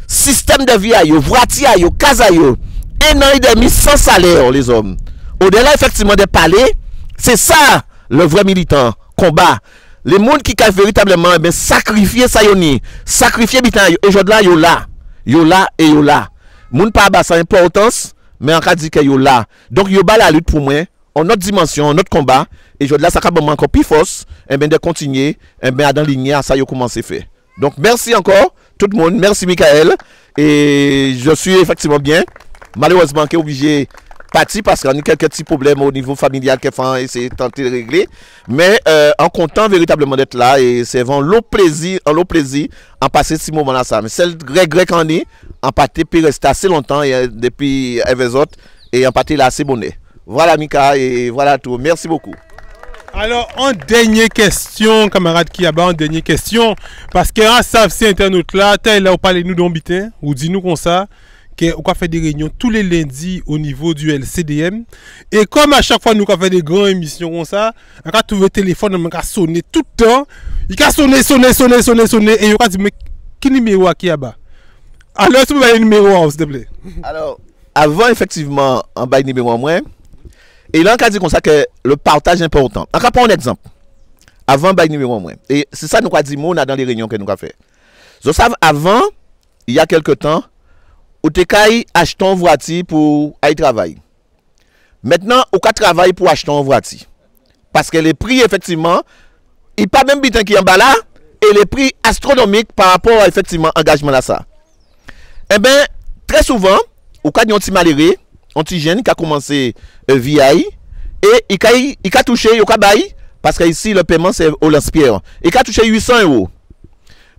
système de vie, voiture, casa, 1 an et demi sans salaire, les hommes. Au-delà, effectivement, de parler, c'est ça le vrai militant, combat. Les gens qui ont véritablement sacrifié ça, sacrifié bitan, et aujourd'hui là, yo là et yo là. Moun pas bas importance, mais en cas dit que yo là. Donc yo ba la lutte pour moi, en notre dimension, en notre combat, et aujourd'hui là, ça va encore plus force, et bien de continuer, et bien dans ligne à ça yo commencé faire. Donc merci encore tout le monde, merci Michael, et je suis effectivement bien. Malheureusement, qui est obligé parti parce qu'on a quelques petits problèmes au niveau familial qui font essayer de tenter de régler, mais en content véritablement d'être là et c'est vraiment l'eau plaisir en passer ce moment là ça, mais c'est le regret qu'on est en partie puis rester assez longtemps et, depuis avec autres et en partie là assez bonnet. Voilà Mika et voilà tout, merci beaucoup. Alors, en dernière question, camarade Kiaba, en dernière question, parce que à savent ces internautes là, tel là, on parle nous d'ambitin, ou dis-nous comme ça, qu'on fait des réunions tous les lundis au niveau du LCDM. Et comme à chaque fois nous avons fait des grandes émissions comme ça, on a trouvé le téléphone, on a sonné tout le temps. Il a sonné, et on a dit, mais quel numéro qui est bas? Alors, est-ce que vous avez le numéro, s'il te plaît? Alors, avant effectivement, en bas numéro en moins, et là, on a dit comme ça que le partage est important. On va prendre un exemple. Avant, bas numéro en moins. Et c'est ça nous a dit, on a dans les réunions que nous avons fait. Vous savez, avant, il y a quelque temps, ou te kay acheter une voiture pour aller travailler. Maintenant, ou ka travailler pour acheter une voiture. Parce que les prix, effectivement, il n'y a pas même bitan qui en bas là, et les prix astronomiques par rapport à effectivement engagement là ça. Eh bien, très souvent, ou ka yon ti maléré, antigène qui a commencé VI et il a touché, il a bail parce que ici le paiement c'est au lance-pierre. Il a touché 800 €.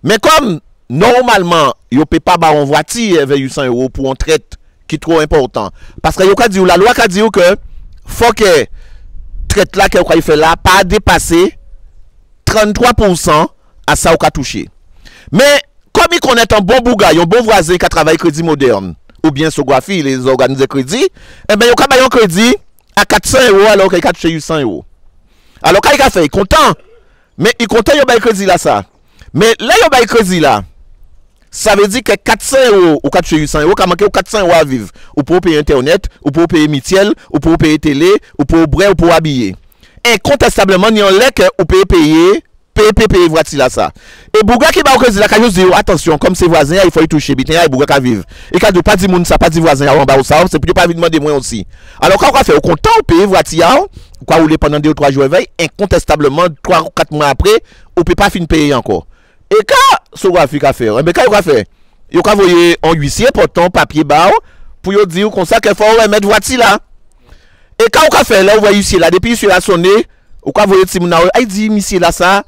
Mais comme normalement, il ne peut pas avoir une voiture avec 800 € pour un traite qui est trop important. Parce que la loi a dit que faut que traite là qu'il fait là pas dépasser 33% à ça qu'il a touché. Mais comme il connaît un bon bouga, un bon voisin qui a travaillé crédit moderne ou bien Sographie, les organismes de crédit, eh bien, il a un crédit à 400 € alors qu'il a touché 800 €. Alors, quand il a fait, il est content. Mais il est content, il a un crédit là, ça. Mais là, il a un crédit là. Ça veut dire que 400 € ou 800 €, quand manqué 400 € à vivre, ou pour payer Internet, ou pour payer Mitiel, ou pour payer télé, ou pour bras, ou pour habiller. Incontestablement, il y a un lait que vous pouvez payer voiture là ça. Et Bouga qui va au crédit là, quand je dis attention, comme ses voisins, il faut y toucher, bien, et Bouga qui vivre. Et quand pas dit moun ça, pas dit voisin en bas ou ça, c'est pour pas demander moins aussi. Alors quand on fait au content, on paye voiture, quoi rouler pendant 2 ou 3 jours veille, incontestablement 3 ou 4 mois après, on peut pas finir payer encore. Et quand Sographie a fait, mais quand il a fait, il a envoyé un huissier portant papier bas pour lui dire comme ça qu'il faut remettre voiture là. Et quand on a fait là, on voit huissier là, depuis il a sonné, on a envoyé Timouna, il dit monsieur là ça,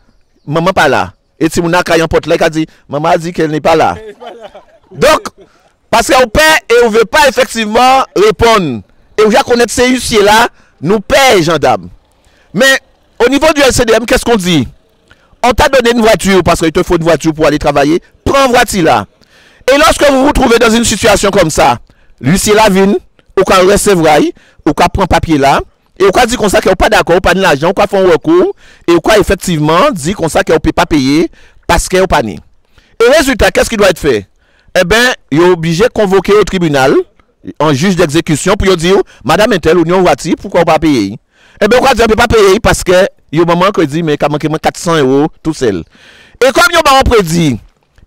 maman pas là. Et Timouna a un porte là, il a dit maman a dit qu'elle n'est pas là. Donc, parce qu'on paie et on ne veut pas effectivement répondre. Et on va connaître ces huissiers là, nous paye gendarme. Mais au niveau du LCDM, qu'est-ce qu'on dit? On t'a donné une voiture parce qu'il te faut une voiture pour aller travailler. Prends une voiture là. Et lorsque vous vous trouvez dans une situation comme ça, l'huissier la vine, ou qu'on recevra, ou qu'on prend papier là, et ou qu'on dit comme ça qu'il n'est pas d'accord, ou pas de l'argent, ou qu'on fait un recours, et ou qu'on effectivement dit comme ça qu'il ne peut pas payer parce qu'il n'est pas né. Et résultat, qu'est-ce qui doit être fait? Eh bien, il est obligé de convoquer au tribunal un juge d'exécution pour lui dire, Madame Intel, ou une voiture, pourquoi on ne peut pas payer? Eh bien, on ne peut pas payer parce que il y a un moment qui dit, mais il manque 400 € tout seul. Et comme il y a un prédit,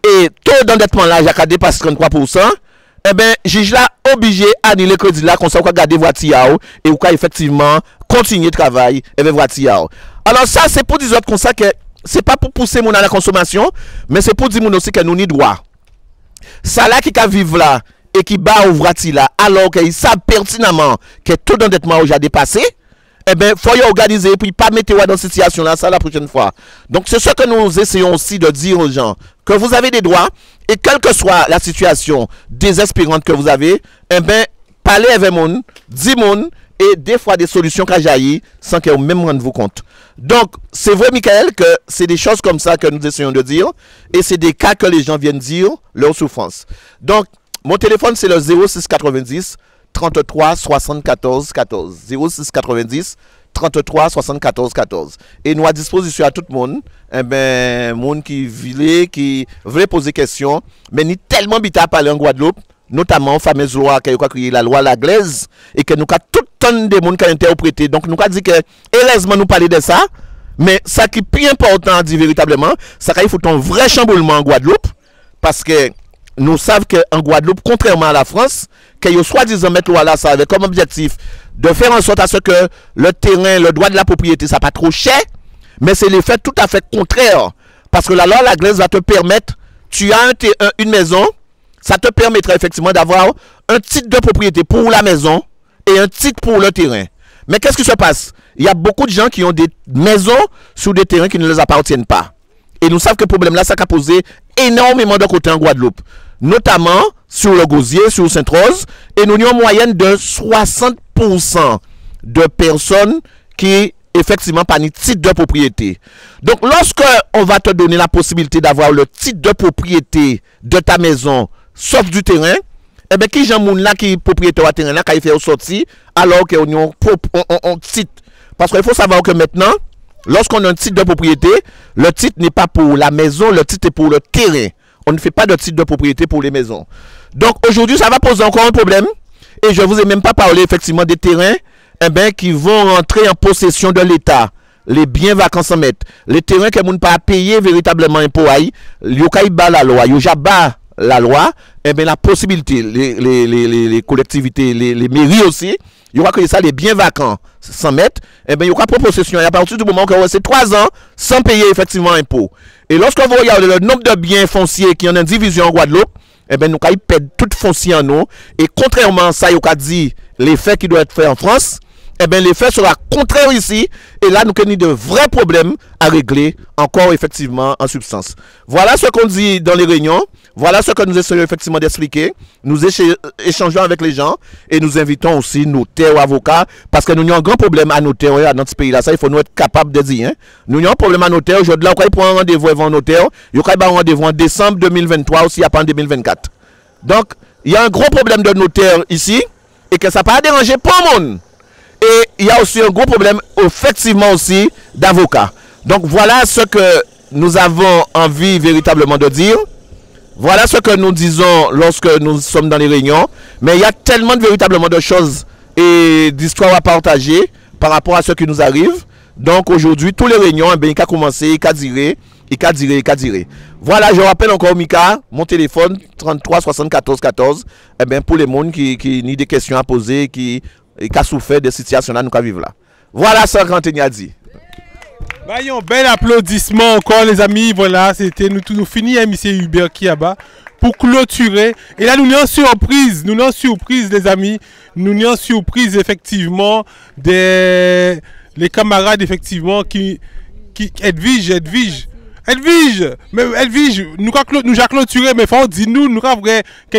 et taux d'endettement là, il a dépassé 33%, eh bien, le juge là obligé d'annuler le crédit là, comme ça, on va garder voiture et on va effectivement continuer de travailler avec voiture. Alors, ça, c'est pour dire comme ça que ce n'est pas pour pousser mon à la consommation, mais c'est pour dire aussi que nous avons droit. Ça là qui va vivre là et qui bat au voiture là, alors qu'ils savent pertinemment que tout d'endettement a dépassé, eh bien, il faut organiser et puis pas mettre dans cette situation-là, ça la prochaine fois. Donc, c'est ce que nous essayons aussi de dire aux gens, que vous avez des droits, et quelle que soit la situation désespérante que vous avez, eh bien, parlez avec moun, dis moun, et des fois des solutions qui jaillissent sans que vous même rendez vous compte. Donc, c'est vrai, Michael, que c'est des choses comme ça que nous essayons de dire, et c'est des cas que les gens viennent dire, leur souffrance. Donc, mon téléphone, c'est le 0690 33 74 14 06 90 33 74 14 et nous à disposition à tout le monde monde qui voulait poser question mais ni tellement vite à parler en Guadeloupe notamment fameuse loi qui a créé la loi Laglaise et que nous a tout temps de monde qui a interprété donc nous a dit que heureusement nous parler de ça mais ça qui est plus important à dire véritablement ça qu'il faut un vrai chamboulement en Guadeloupe parce que nous savons qu'en Guadeloupe, contrairement à la France, qu'il y a soi-disant mettre loi là, ça avait comme objectif de faire en sorte à ce que le terrain, le droit de la propriété, ça pas trop cher, mais c'est l'effet tout à fait contraire. Parce que la loi Laglaise va te permettre, tu as une maison, ça te permettra effectivement d'avoir un titre de propriété pour la maison et un titre pour le terrain. Mais qu'est-ce qui se passe? Il y a beaucoup de gens qui ont des maisons sur des terrains qui ne les appartiennent pas. Et nous savons que le problème là, ça a posé énormément de côté en Guadeloupe. Notamment sur le Gosier, sur Sainte-Rose. Et nous avons une moyenne de 60% de personnes qui, effectivement, pas de titre de propriété. Donc, lorsque on va te donner la possibilité d'avoir le titre de propriété de ta maison, sauf du terrain, eh bien, qui j'en là qui est propriétaire de terrain là, quand il fait sortir, alors qu'on a un titre. Parce qu'il faut savoir que maintenant, lorsqu'on a un titre de propriété, le titre n'est pas pour la maison, le titre est pour le terrain. On ne fait pas de titre de propriété pour les maisons. Donc aujourd'hui, ça va poser encore un problème. Et je ne vous ai même pas parlé effectivement des terrains qui vont rentrer en possession de l'État. Les biens vacances en mettre. Les terrains que vous ne pas payer véritablement impôt, la loi, la loi, la possibilité, les collectivités, les mairies aussi, il y aura que ça, les biens vacants, 100 mètres, il y aura possession. Et à partir du moment où c'est 3 ans sans payer effectivement impôt. Et lorsque vous regardez le nombre de biens fonciers qui ont une division en Guadeloupe, nous avons perdu tout foncier en nous. Et contrairement à ça, il y a dit, les faits qui doivent être faits en France, eh bien, l'effet sera contraire ici. Et là, nous avons de vrais problèmes à régler encore effectivement en substance. Voilà ce qu'on dit dans les réunions. Voilà ce que nous essayons effectivement d'expliquer. Nous échangeons avec les gens et nous invitons aussi notaires ou avocats parce que nous avons un grand problème à notaire dans ce pays-là. Ça, il faut nous être capable de dire. Hein. Nous avons un problème à notaire. Aujourd'hui, là, on prend un rendez-vous avant notaire. Il y a un rendez-vous en décembre 2023 aussi, après en 2024. Donc, il y a un gros problème de notaire ici et que ça n'a pas dérangé pour le monde. Et il y a aussi un gros problème, effectivement aussi, d'avocats. Donc voilà ce que nous avons envie véritablement de dire. Voilà ce que nous disons lorsque nous sommes dans les réunions. Mais il y a tellement véritablement de choses et d'histoires à partager par rapport à ce qui nous arrive. Donc aujourd'hui, tous les réunions, eh bien, il a commencé, il a diré. Voilà, je rappelle encore Mika, mon téléphone 33 74 14. Eh bien, pour les gens qui ont des questions à poser, qui a souffert des situations là, nous vivons là. Voilà ce qu'Anthony a dit. Un bel applaudissement encore les amis. Voilà, c'était nous finissons M. Hubert Kiaba pour clôturer. Et là nous avons une surprise, les amis. Nous avons une surprise effectivement des les camarades effectivement qui Edwige, nous avons clôturé, mais faut dis-nous, nous avons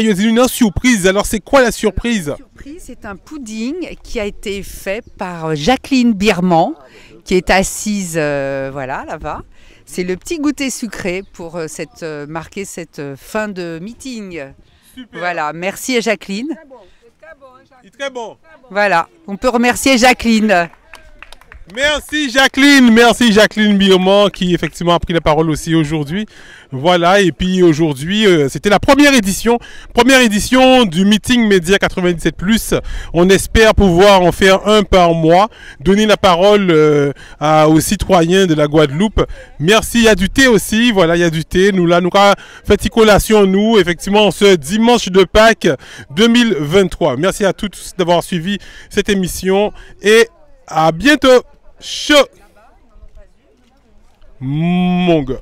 une surprise. Alors c'est quoi la surprise? La surprise, c'est un pudding qui a été fait par Jacqueline Birman, qui est assise voilà là-bas. C'est le petit goûter sucré pour marquer cette fin de meeting. Super. Voilà, merci à Jacqueline. C'est très bon. Voilà, on peut remercier Jacqueline. Merci Jacqueline Birman qui effectivement a pris la parole aussi aujourd'hui. Voilà, et puis aujourd'hui c'était la première édition du meeting Média 97+. On espère pouvoir en faire un par mois, donner la parole aux citoyens de la Guadeloupe. Merci, il y a du thé aussi, voilà, il y a du thé. Nous avons fait une collation, nous, effectivement, ce dimanche de Pâques 2023. Merci à tous d'avoir suivi cette émission et à bientôt. Mon gars.